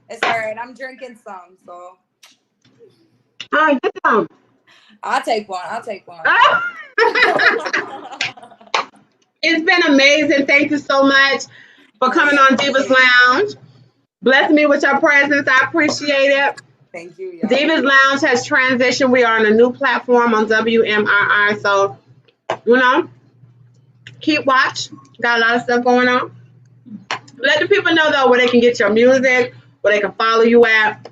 It's all right. I'm drinking some, so. All right, get some. I'll take one. It's been amazing. Thank you so much for coming on Divas Lounge. Bless me with your presence. I appreciate it. Thank you. Y'all. Divas Lounge has transitioned. We are on a new platform on WMRR. So, keep watch. Got a lot of stuff going on. Let the people know, though, where they can get your music, where they can follow you at.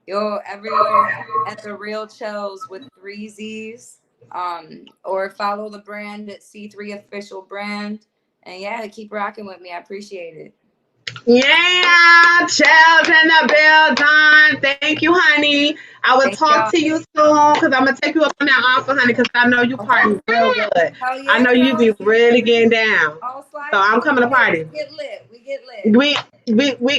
Yo, everywhere at the Real Chelzzz with 3 Z's. Or follow the brand at C3 Official Brand. And yeah, keep rocking with me. I appreciate it. Yeah, Chelzzz in the building. Thank you, honey. I will talk to you soon because I'm going to take you up on that offer, honey, because I know you party real good. Yeah, I know you be really getting down. So I'm coming to party. We get lit. We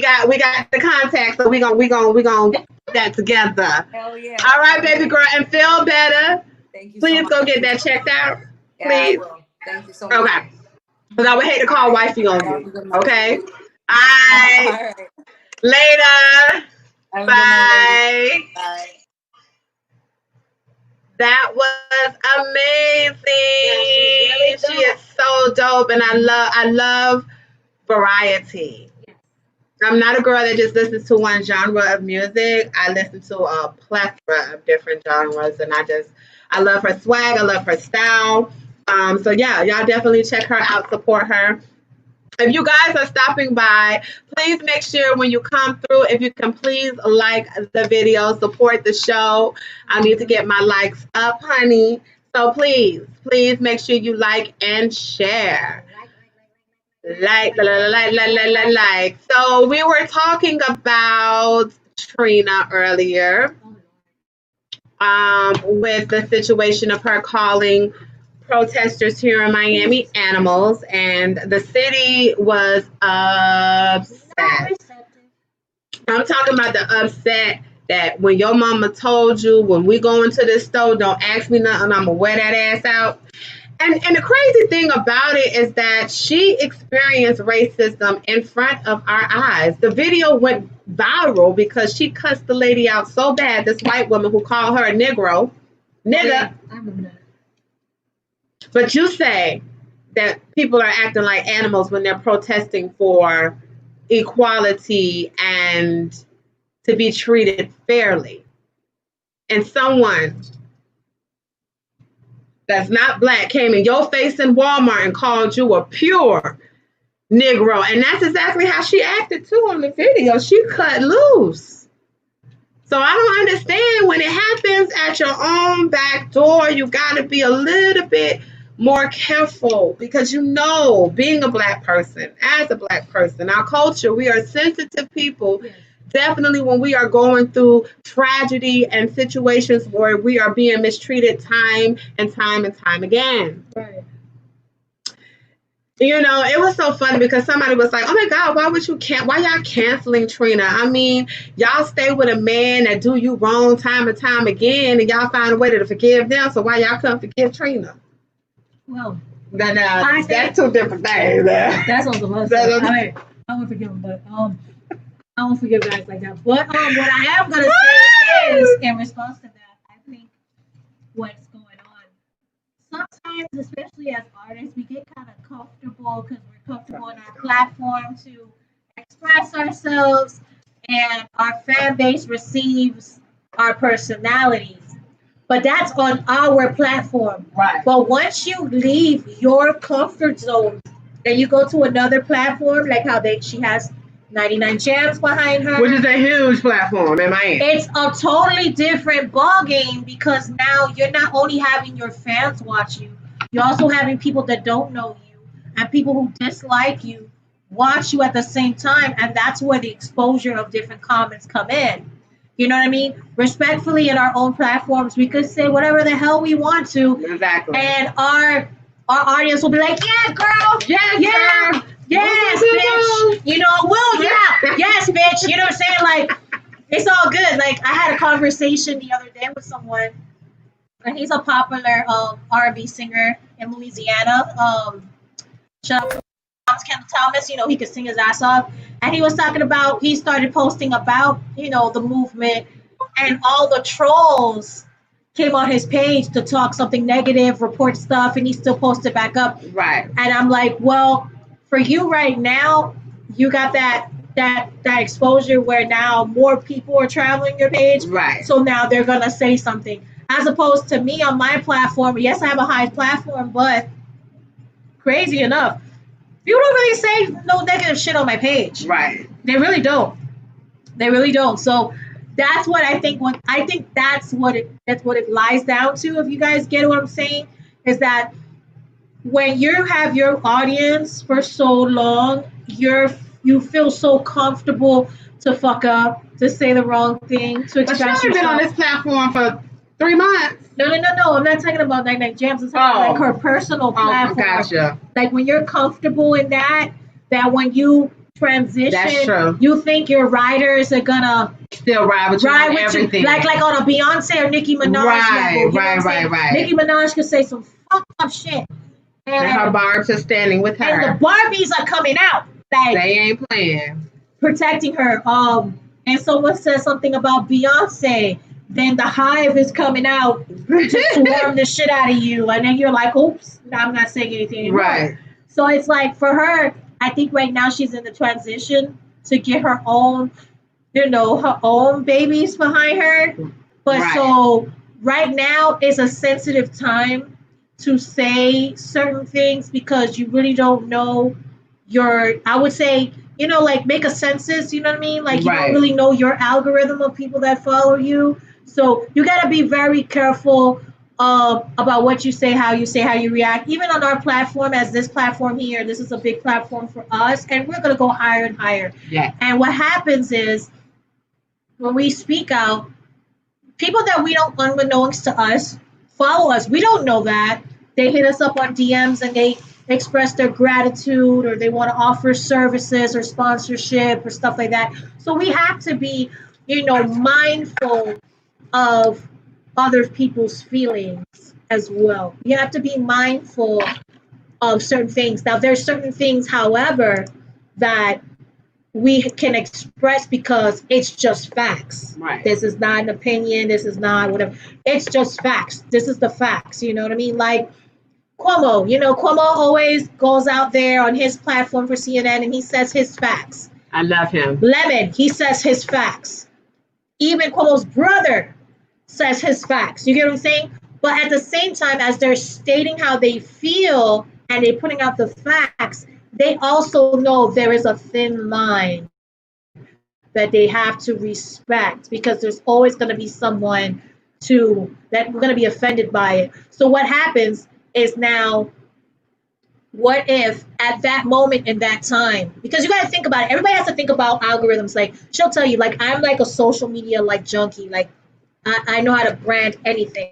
got the contact, so we gonna get that together. Hell yeah. All right, baby girl, and feel better. Thank you. Please go get that checked out. Yeah, please. I will. Thank you so much. Okay. Because I would hate to call wifey on you. Okay. All right. Later. Bye. Bye. That was amazing. Yeah, she is so dope, and I love variety. I'm not a girl that just listens to one genre of music. I listen to a plethora of different genres, and I love her swag. I love her style. So yeah, y'all definitely check her out, support her. If you guys are stopping by, please make sure when you come through, if you can please like the video, support the show. I need to get my likes up, honey. So please make sure you like and share. Like. So we were talking about Trina earlier, with the situation of her calling protesters here in Miami animals, and the city was upset. I'm talking about the upset that when your mama told you, when we go into this store, don't ask me nothing, I'm gonna wear that ass out. And the crazy thing about it is that she experienced racism in front of our eyes. The video went viral because she cussed the lady out so bad, this white woman who called her a Negro. Nigga. I remember that. But you say that people are acting like animals when they're protesting for equality and to be treated fairly. And someone that's not black came in your face in Walmart and called you a pure Negro. And that's exactly how she acted too on the video. She cut loose. So I don't understand when it happens at your own back door, you got to be a little bit more careful because being a black person, as a black person, our culture, we are sensitive people. Yes. Definitely when we are going through tragedy and situations where we are being mistreated time and time again. Right. It was so funny because somebody was like, oh my God, why y'all canceling Trina? I mean, y'all stay with a man that do you wrong time and time again and y'all find a way to forgive them. So why y'all couldn't forgive Trina? Well, that's two different things. That's on the list. I won't forgive him, but I won't forgive guys like that. But what I am gonna say is, in response to that, I think what's going on sometimes, especially as artists, we get kind of comfortable comfortable because we're comfortable in our platform to express ourselves, and our fan base receives our personalities. But that's on our platform. Right. But once you leave your comfort zone and you go to another platform, like how she has 99 Jams behind her, Which is a huge platform in Miami. it's a totally different ball game because now you're not only having your fans watch you, you're also having people that don't know you and people who dislike you watch you at the same time, and that's where the exposure of different comments come in. You know what I mean? Respectfully, in our own platforms, we could say whatever the hell we want to, Exactly. and our audience will be like, "Yeah, girl, Yes, yeah, girl. yes, bitch." You know, well, yeah, yes, bitch. You know what I'm saying? Like, it's all good. Like, I had a conversation the other day with someone, and he's a popular R&B singer in Louisiana. Shout out to Kendall Thomas. You know, he could sing his ass off. And he was talking about, he started posting about, the movement, and all the trolls came on his page to talk something negative, report stuff, and he still posted back up. Right. And I'm like, well, for you right now, you got that exposure where now more people are traveling your page. Right. So now they're gonna say something. As opposed to me on my platform, yes, I have a high platform, but crazy enough, people don't really say no negative shit on my page. Right. They really don't. They really don't. So that's what I think. That's what it lies down to. If you guys get what I'm saying, is that when you have your audience for so long, you feel so comfortable to fuck up, to say the wrong thing, to But she express only been on yourself. this platform for 3 months. No. I'm not talking about 99 Jams. I'm talking like her personal platform. Gotcha. Like when you're comfortable in that when you transition, That's true. you think your riders are gonna still ride with you on everything. Like on a Beyonce or Nicki Minaj level. Right. Nicki Minaj could say some fucked up shit. And her barbs are standing with her. And the Barbies are coming out. Like, they ain't playing. Protecting her. And someone says something about Beyonce, then the hive is coming out to swarm the shit out of you. And then you're like, oops, I'm not saying anything anymore. Right. So it's like for her, I think right now she's in the transition to get her own, her own babies behind her. But so right now is a sensitive time to say certain things because you really don't know I would say, like make a census, you know what I mean? Like you don't really know your algorithm of people that follow you. So you got to be very careful about what you say, how you react. Even on our platform, as this platform here, this is a big platform for us, and we're going to go higher and higher. Yeah. And what happens is when we speak out, people that we don't, unbeknownst to us, follow us. We don't know that. They hit us up on DMs and they express their gratitude, or they want to offer services or sponsorship or stuff like that. So we have to be, mindful of other people's feelings as well. You have to be mindful of certain things. Now, there's certain things, however, that we can express because it's just facts. Right. This is not an opinion. This is not whatever. It's just facts. This is the facts. You know what I mean? Like Cuomo, Cuomo always goes out there on his platform for CNN and he says his facts. I love him. Lemon, he says his facts. Even Cuomo's brother says his facts. You get what I'm saying? But at the same time, as they're stating how they feel and they're putting out the facts, they also know there is a thin line that they have to respect because there's always going to be someone that we're going to be offended by it. So what happens is now, what if at that moment in that time, because you got to think about it, everybody has to think about algorithms. Like she'll tell you, like I'm like a social media like junkie. Like I know how to brand anything.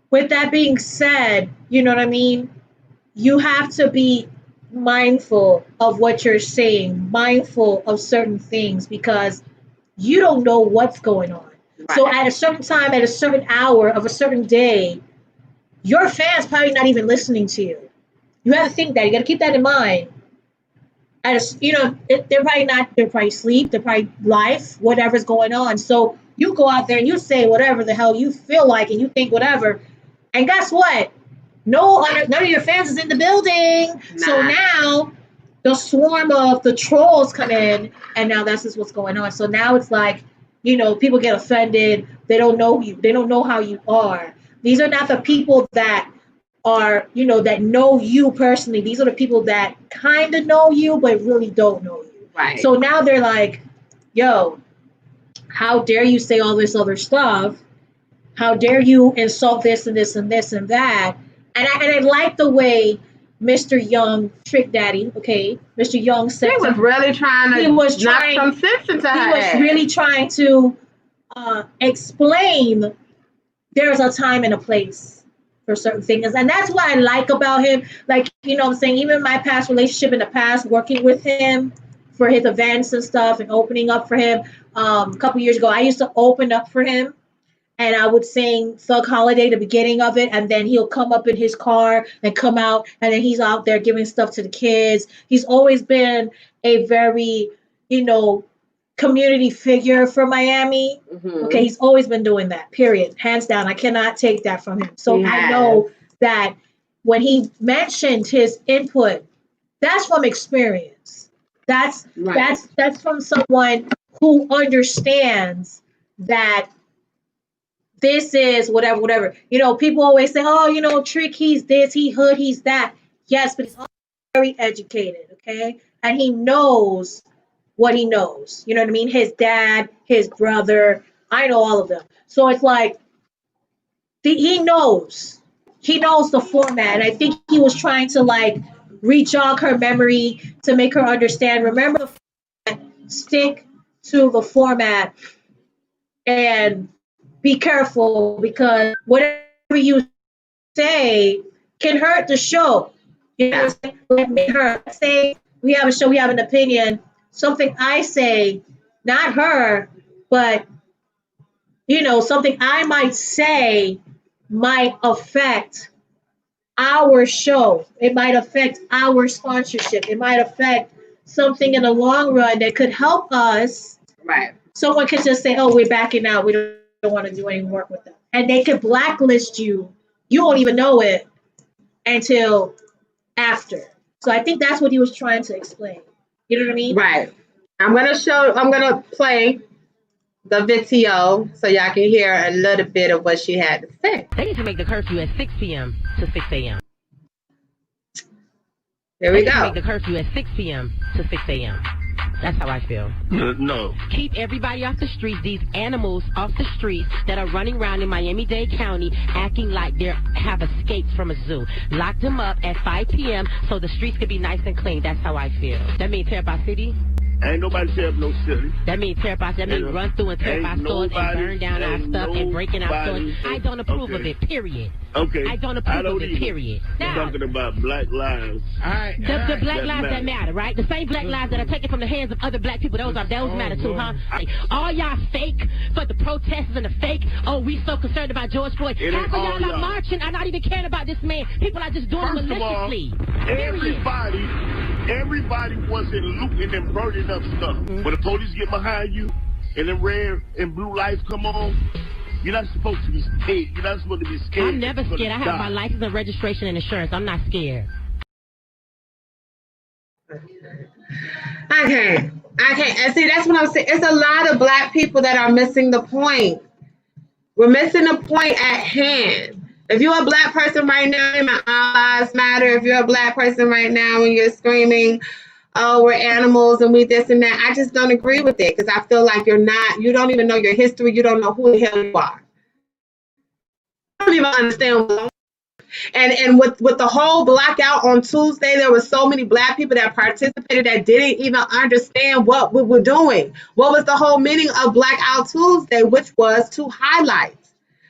With that being said, you know what I mean? You have to be mindful of what you're saying, mindful of certain things, because you don't know what's going on. Right. So at a certain time, at a certain hour of a certain day, your fans probably not even listening to you. You have to think that. You got to keep that in mind. as you know, they're probably sleep, they're probably life, whatever's going on. So you go out there and you say whatever the hell you feel like, and you think whatever, and guess what? None of your fans is in the building. Nah. So now the swarm of the trolls come in, and now that's just what's going on. So now it's like, people get offended. They don't know you. They don't know how you are. These are not the people that are, that know you personally. These are the people that kind of know you, but really don't know you. Right. So now they're like, yo, how dare you say all this other stuff? How dare you insult this and this and this and that? And I like the way Mr. Young, Trick Daddy, okay, Mr. Young said he was really trying to knock some sense into her. He was really trying to explain there's a time and a place for certain things. And that's what I like about him. Like, I'm saying, even my past relationship in the past, working with him for his events and stuff and opening up for him. A couple years ago, I used to open up for him. And I would sing Thug Holiday, the beginning of it, and then he'll come up in his car and come out, and then he's out there giving stuff to the kids. He's always been a very, community figure for Miami. Mm-hmm. Okay, he's always been doing that, period. Hands down. I cannot take that from him. So I know that when he mentioned his input, that's from experience. That's from someone who understands that this is whatever. People always say, oh, Trick, he's this, he hood, he's that. Yes, but he's also very educated, okay? And he knows what he knows. You know what I mean? His dad, his brother, I know all of them. So it's like, he knows the format. And I think he was trying to re-jog her memory to make her understand, remember the format, stick to the format, and be careful, because whatever you say can hurt the show. Say we have a show, we have an opinion. Something I say, not her, but something I might say might affect our show. It might affect our sponsorship. It might affect something in the long run that could help us. Right. Someone could just say, "Oh, we're backing out. We don't want to do any work with them," and they could blacklist you. You won't even know it until after. So I think that's what he was trying to explain. You know what I mean? Right. I'm gonna play the video so y'all can hear a little bit of what she had to say. They need to make the curfew at 6 p.m. to 6 a.m. Here we go. Make the curfew at 6 p.m. to 6 a.m. That's how I feel. No. Keep everybody off the streets, these animals off the streets that are running around in Miami-Dade County acting like they have escaped from a zoo. Lock them up at 5 p.m. so the streets can be nice and clean. That's how I feel. That means tear up our city? Ain't nobody tear up no city. That means tear up our, that means run through and tear up our stores and burn down our stuff and break in our stores. I don't approve of it, period. Okay. I don't approve of it, period. We're talking about black lives. All right. The black lives that matter, right? The same black lives that are taken from the hands of other black people, those matter too, huh? All y'all fake for the protesters and the fake. Oh, we so concerned about George Floyd. Half of y'all are marching are not even caring about this man. People are just doing it maliciously. Everybody was in looting and burning up stuff. Mm-hmm. When the police get behind you and the red and blue lights come on, you're not supposed to be scared. You're not supposed to be scared. I'm never scared. I have my license and registration and insurance. I'm not scared. I can't. And see, that's what I'm saying. It's a lot of black people that are missing the point. We're missing the point at hand. If you're a black person right now, all lives matter. If you're a black person right now and you're screaming, oh, we're animals and we this and that, I just don't agree with it, because I feel like you don't even know your history. You don't know who the hell you are. I don't even understand. And with the whole blackout on Tuesday, there were so many black people that participated that didn't even understand what we were doing. What was the whole meaning of Blackout Tuesday, which was to highlight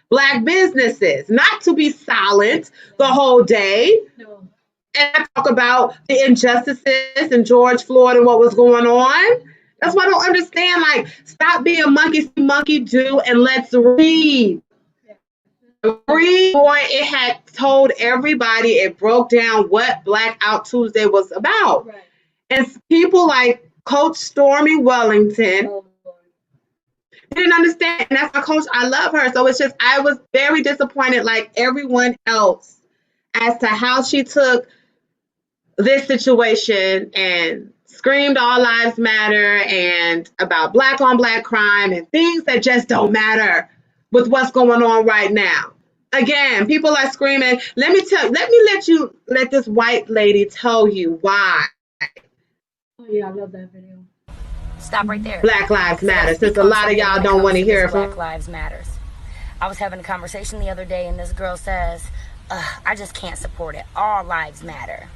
black businesses, not to be silent the whole day. No. And I talk about the injustices in George Floyd and what was going on. That's why I don't understand. Like, stop being monkey see, monkey do, and let's read. Read, boy, it had told everybody, it broke down what Blackout Tuesday was about. Right. And people like Coach Stormy Wellington Oh, Lord. didn't understand. And that's my coach. I love her. So it's just, I was very disappointed, like everyone else, as to how she took this situation and screamed all lives matter and about black on black crime and things that just don't matter with what's going on right now. Again, people are screaming, let me let this white lady tell you why Oh, yeah, I love that video. Stop right there. Black Lives Because I gotta Matter, since speak a on lot of something y'all when it don't comes want to to hear this it from. Black Lives Matters. I was having a conversation the other day, and this girl says, I just can't support it. All lives matter.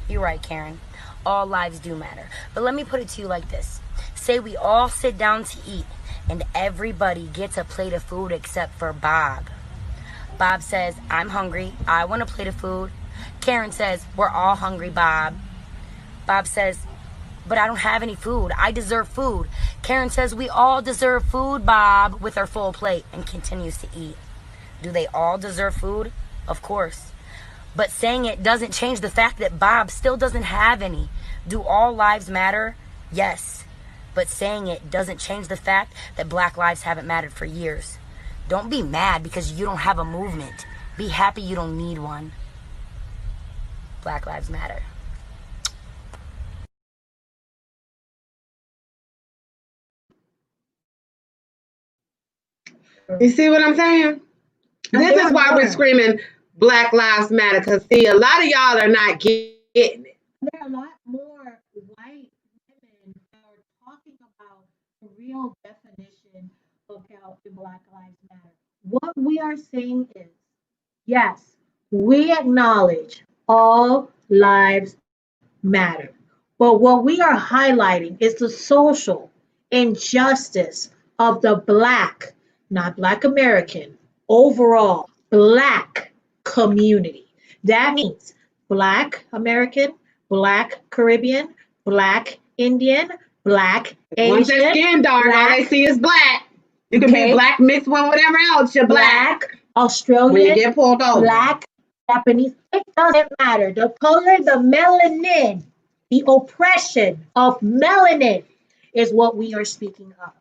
You're right, Karen. All lives do matter. But let me put it to you like this. Say we all sit down to eat, and everybody gets a plate of food except for Bob. Bob says, I'm hungry. I want a plate of food. Karen says, we're all hungry, Bob. Bob says, but I don't have any food. I deserve food. Karen says, we all deserve food, Bob, with her full plate, and continues to eat. Do they all deserve food? Of course. But saying it doesn't change the fact that Bob still doesn't have any. Do all lives matter? Yes. But saying it doesn't change the fact that black lives haven't mattered for years. Don't be mad because you don't have a movement. Be happy you don't need one. Black lives matter. You see what I'm saying? This is why we're screaming Black Lives Matter, because see, a lot of y'all are not getting it. There are a lot more white women that are talking about the real definition of how the Black Lives Matter. What we are saying is, yes, we acknowledge all lives matter. But what we are highlighting is the social injustice of the Black, not Black American, overall Black community. That means Black American, Black Caribbean, Black Indian, Black Once Asian, their skin dark, all Black, they see is black. You can be black mixed with whatever else. You're black. When you Australian, get pulled over. Black, Japanese. It doesn't matter. The color, the melanin, the oppression of melanin is what we are speaking of.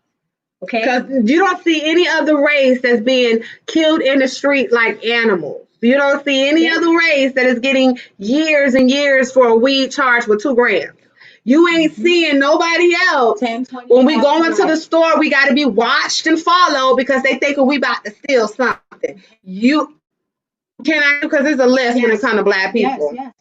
Okay? Because you don't see any other race that's being killed in the street like animals. You don't see any other race that is getting years and years for a weed charge with 2 grams. You ain't seeing nobody else. 10, 20 When we go into the store, we got to be watched and followed because they think we about to steal something. You can I because there's a list when it comes to black people. Yes.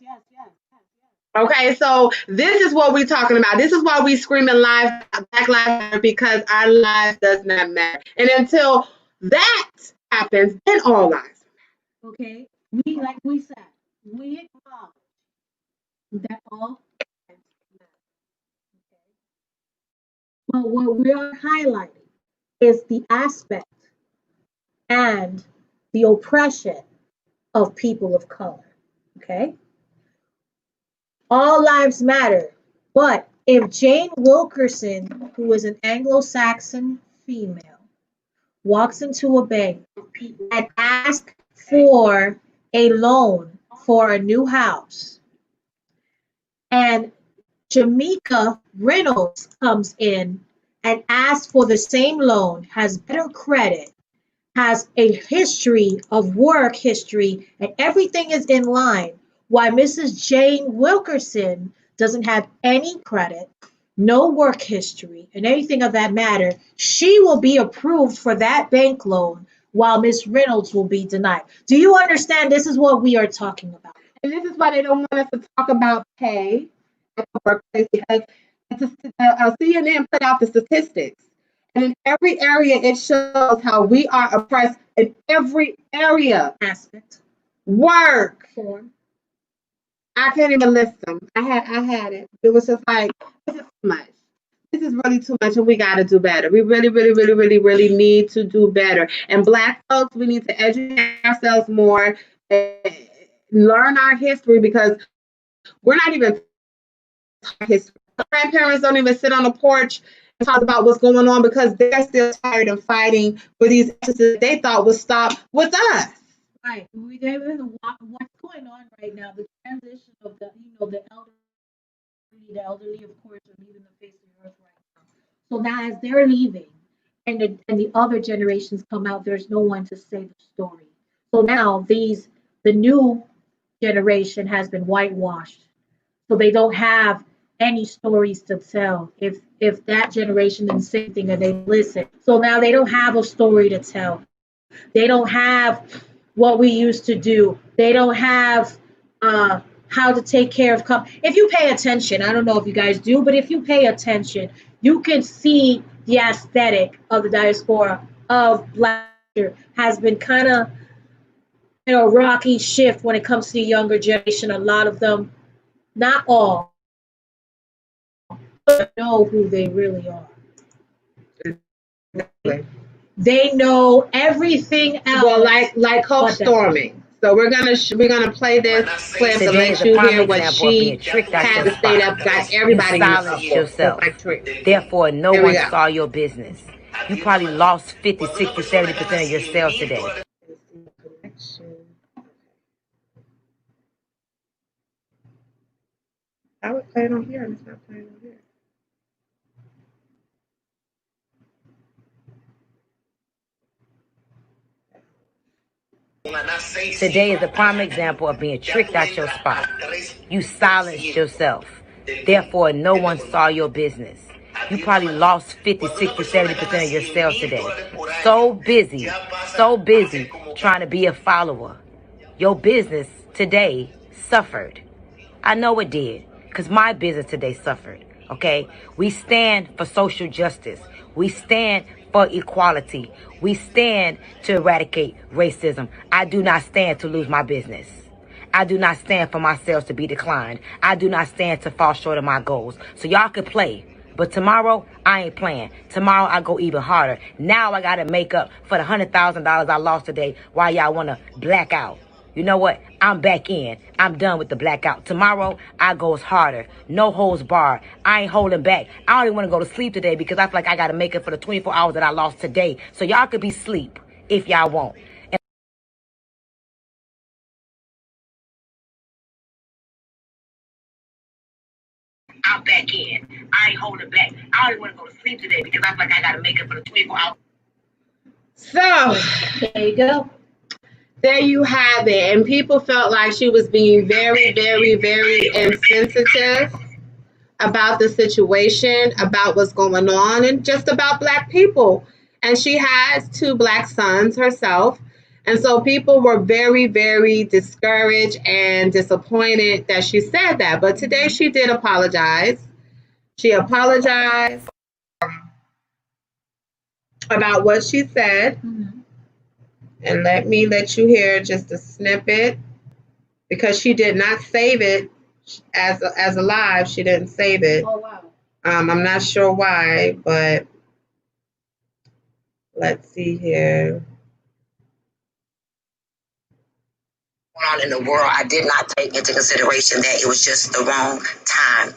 Okay, so this is what we're talking about. This is why we screaming Black Lives Matter, because our lives does not matter. And until that happens, then all lives matter. Okay? Like we said, we acknowledge that all lives matter. Okay? But what we are highlighting is the aspect and the oppression of people of color. Okay? All lives matter. But if Jane Wilkerson, who is an Anglo-Saxon female, walks into a bank and asks for a loan for a new house, and Jamaica Reynolds comes in and asks for the same loan, has better credit, has a history of work history, and everything is in line, why Mrs. Jane Wilkerson doesn't have any credit, no work history, and anything of that matter, she will be approved for that bank loan while Miss Reynolds will be denied. Do you understand? This is what we are talking about. And this is why they don't want us to talk about pay at the workplace, because CNN put out the statistics. And in every area, it shows how we are oppressed in every area. Aspect. Work. Form. I can't even list them. I had it. It was just like, this is too much. This is really too much, and we got to do better. We really need to do better. And Black folks, we need to educate ourselves more, and learn our history, because we're not even talking history. Our grandparents don't even sit on the porch and talk about what's going on, because they're still tired of fighting for these issues they thought would stop with us. Right. What's going on right now, the transition of the elder the elderly, of course, are leaving the face of the earth right now. So now, as they're leaving, and the other generations come out, there's no one to say the story. So now the new generation has been whitewashed. So they don't have any stories to tell. If that generation didn't say anything and they listen. So now they don't have a story to tell. They don't have what we used to do. They don't have how to take care of. If you pay attention, I don't know if you guys do, but if you pay attention, you can see the aesthetic of the diaspora of Black culture has been kind of rocky shift when it comes to the younger generation. A lot of them, not all, know who they really are. They know everything else. Well, like host storming. So we're gonna play this clip and let you hear what she had to say that got everybody silence yourself. Therefore, no one saw your business. You probably lost 50, 60, 70% of your sales today. I would play it on here and it's not playing on here. Today is a prime example of being tricked out your spot. You silenced yourself. Therefore, no one saw your business. You probably lost 50, 60, 70% of your sales today. So busy trying to be a follower. Your business today suffered. I know it did, because my business today suffered, okay? We stand for social justice. We stand for equality. We stand to eradicate racism. I do not stand to lose my business. I do not stand for my sales to be declined. I do not stand to fall short of my goals. So y'all could play, but tomorrow I ain't playing. Tomorrow I go even harder. Now I got to make up for the $100,000 I lost today while y'all want to black out. You know what? I'm back in. I'm done with the blackout. Tomorrow, I goes harder. No holds barred. I ain't holding back. I don't even want to go to sleep today because I feel like I got to make it for the 24 hours that I lost today. So y'all could be asleep if y'all want. I'm back in. I ain't holding back. I don't even want to go to sleep today because I feel like I got to make it for the 24 hours. So, there you go. There you have it. And people felt like she was being very, very, very insensitive about the situation, about what's going on, and just about Black people. And she has 2 Black sons herself. And so people were very, very discouraged and disappointed that she said that. But today she did apologize. She apologized about what she said. Mm-hmm. And let me let you hear just a snippet, because she did not save it as a live. She didn't save it. Oh, wow. I'm not sure why, but let's see here. On in the world, I did not take into consideration that it was just the wrong time.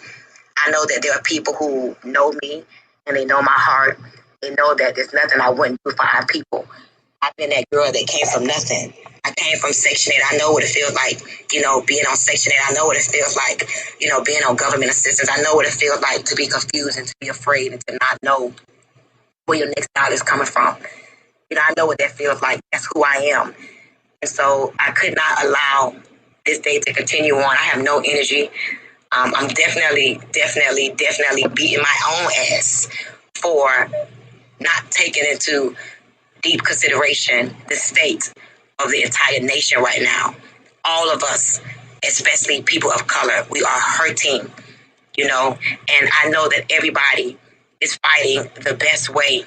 I know that there are people who know me and they know my heart. They know that there's nothing I wouldn't do for our people. I've been that girl that came from nothing. I came from Section 8. I know what it feels like, being on Section 8. I know what it feels like, being on government assistance. I know what it feels like to be confused and to be afraid and to not know where your next dollar is coming from. I know what that feels like. That's who I am. And so I could not allow this day to continue on. I have no energy. I'm definitely beating my own ass for not taking into deep consideration the state of the entire nation right now. All of us, especially people of color, we are hurting, and I know that everybody is fighting the best way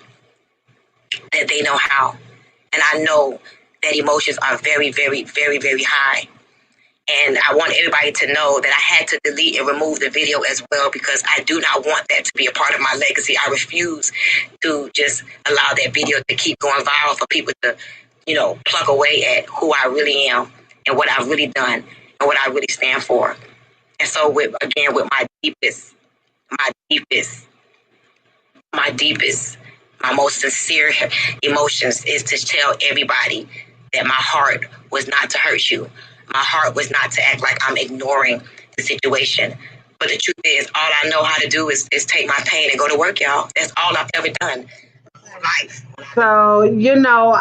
that they know how. And I know that emotions are very, very, very, very high. And I want everybody to know that I had to delete and remove the video as well, because I do not want that to be a part of my legacy. I refuse to just allow that video to keep going viral for people to, plug away at who I really am and what I've really done and what I really stand for. And so with my deepest, my most sincere emotions is to tell everybody that my heart was not to hurt you. My heart was not to act like I'm ignoring the situation. But the truth is, all I know how to do is take my pain and go to work, y'all. That's all I've ever done. My whole life. So, you know,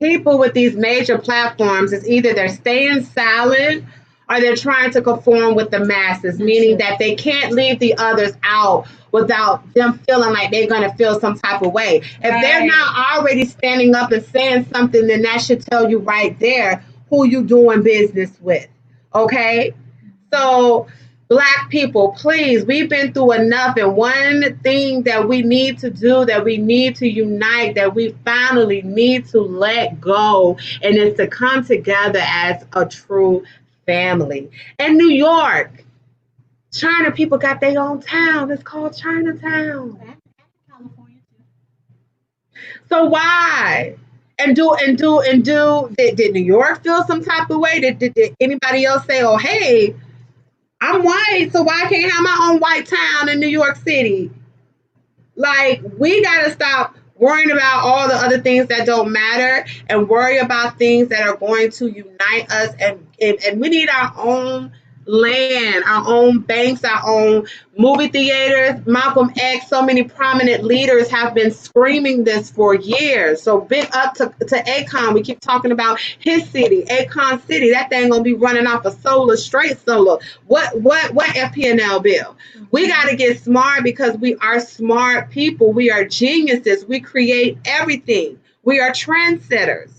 people with these major platforms is either they're staying silent or they're trying to conform with the masses, meaning that they can't leave the others out without them feeling like they're going to feel some type of way. If they're not already standing up and saying something, then that should tell you right there who you doing business with. Okay? So, Black people, please, we've been through enough. And one thing that we need to do, that we need to unite, that we finally need to let go, and it's to come together as a true family. In New York, China people got their own town. It's called Chinatown. So why? Did New York feel some type of way? Did anybody else say, oh, hey, I'm white, so why can't I have my own white town in New York City? Like, we got to stop worrying about all the other things that don't matter and worry about things that are going to unite us. And we need our own land, our own banks, our own movie theaters. Malcolm X, so many prominent leaders have been screaming this for years. So big up to Akon. We keep talking about his city, Akon City. That thing gonna be running off of solar, straight solar. What FPNL bill? We got to get smart, because we are smart people. We are geniuses. We create everything. We are trendsetters.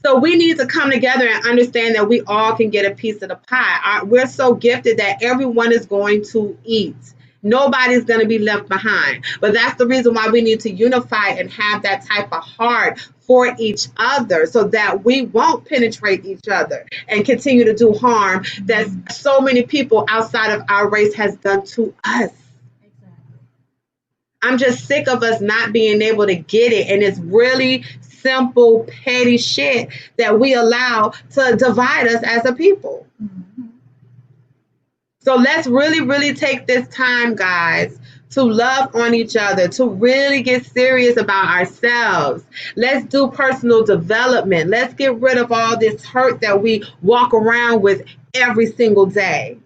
So we need to come together and understand that we all can get a piece of the pie. We're so gifted that everyone is going to eat. Nobody's going to be left behind. But that's the reason why we need to unify and have that type of heart for each other, so that we won't penetrate each other and continue to do harm that so many people outside of our race has done to us. I'm just sick of us not being able to get it. And it's really simple, petty shit that we allow to divide us as a people. So let's really, really take this time, guys, to love on each other, to really get serious about ourselves. Let's do personal development. Let's get rid of all this hurt that we walk around with every single day.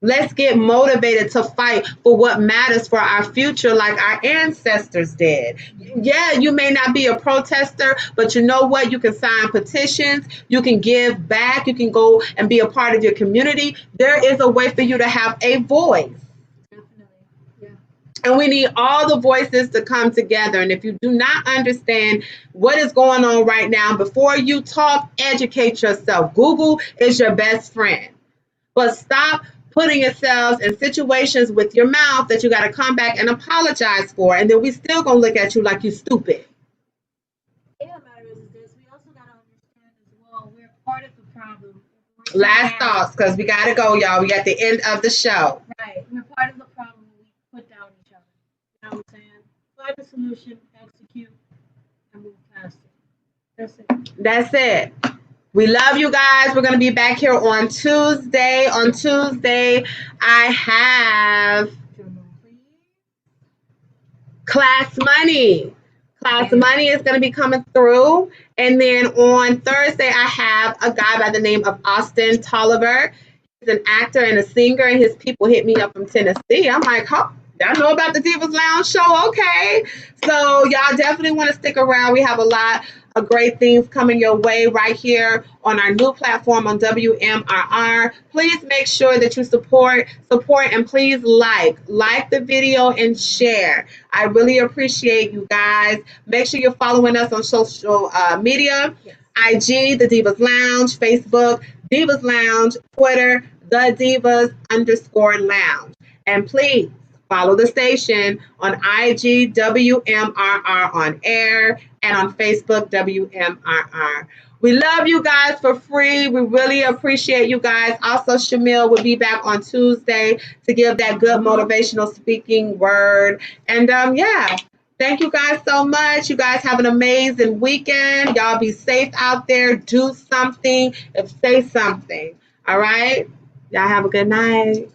Let's get motivated to fight for what matters for our future, like our ancestors did. Yeah, you may not be a protester, but you know what? You can sign petitions. You can give back. You can go and be a part of your community. There is a way for you to have a voice. And we need all the voices to come together. And if you do not understand what is going on right now, before you talk, educate yourself. Google is your best friend. But stop putting yourselves in situations with your mouth that you got to come back and apologize for. And then we still going to look at you like you stupid. The matter is this. We also got to understand as well, we're part of the problem. Last thoughts, because we got to go, y'all. We at the end of the show. Right. We're part of the problem when we put down each other. You know what I'm saying? Find a solution, execute, and move past it. That's it. We love you guys. We're going to be back here on Tuesday. On Tuesday, I have Class Money. Class Money is going to be coming through. And then on Thursday, I have a guy by the name of Austin Tolliver. He's an actor and a singer, and his people hit me up from Tennessee. I'm like, huh? Y'all know about the Divas Lounge show? Okay. So y'all definitely want to stick around. We have a lot of great things coming your way right here on our new platform on WMRR. Please make sure that you support, and please like the video and share. I really appreciate you guys. Make sure you're following us on social media. IG, The Divas Lounge, Facebook, Divas Lounge, Twitter, The Divas_Lounge. And please, follow the station on IG, WMRR on air, and on Facebook, WMRR. We love you guys for free. We really appreciate you guys. Also, Shamil will be back on Tuesday to give that good motivational speaking word. And yeah, thank you guys so much. You guys have an amazing weekend. Y'all be safe out there. Do something. Say something. All right? Y'all have a good night.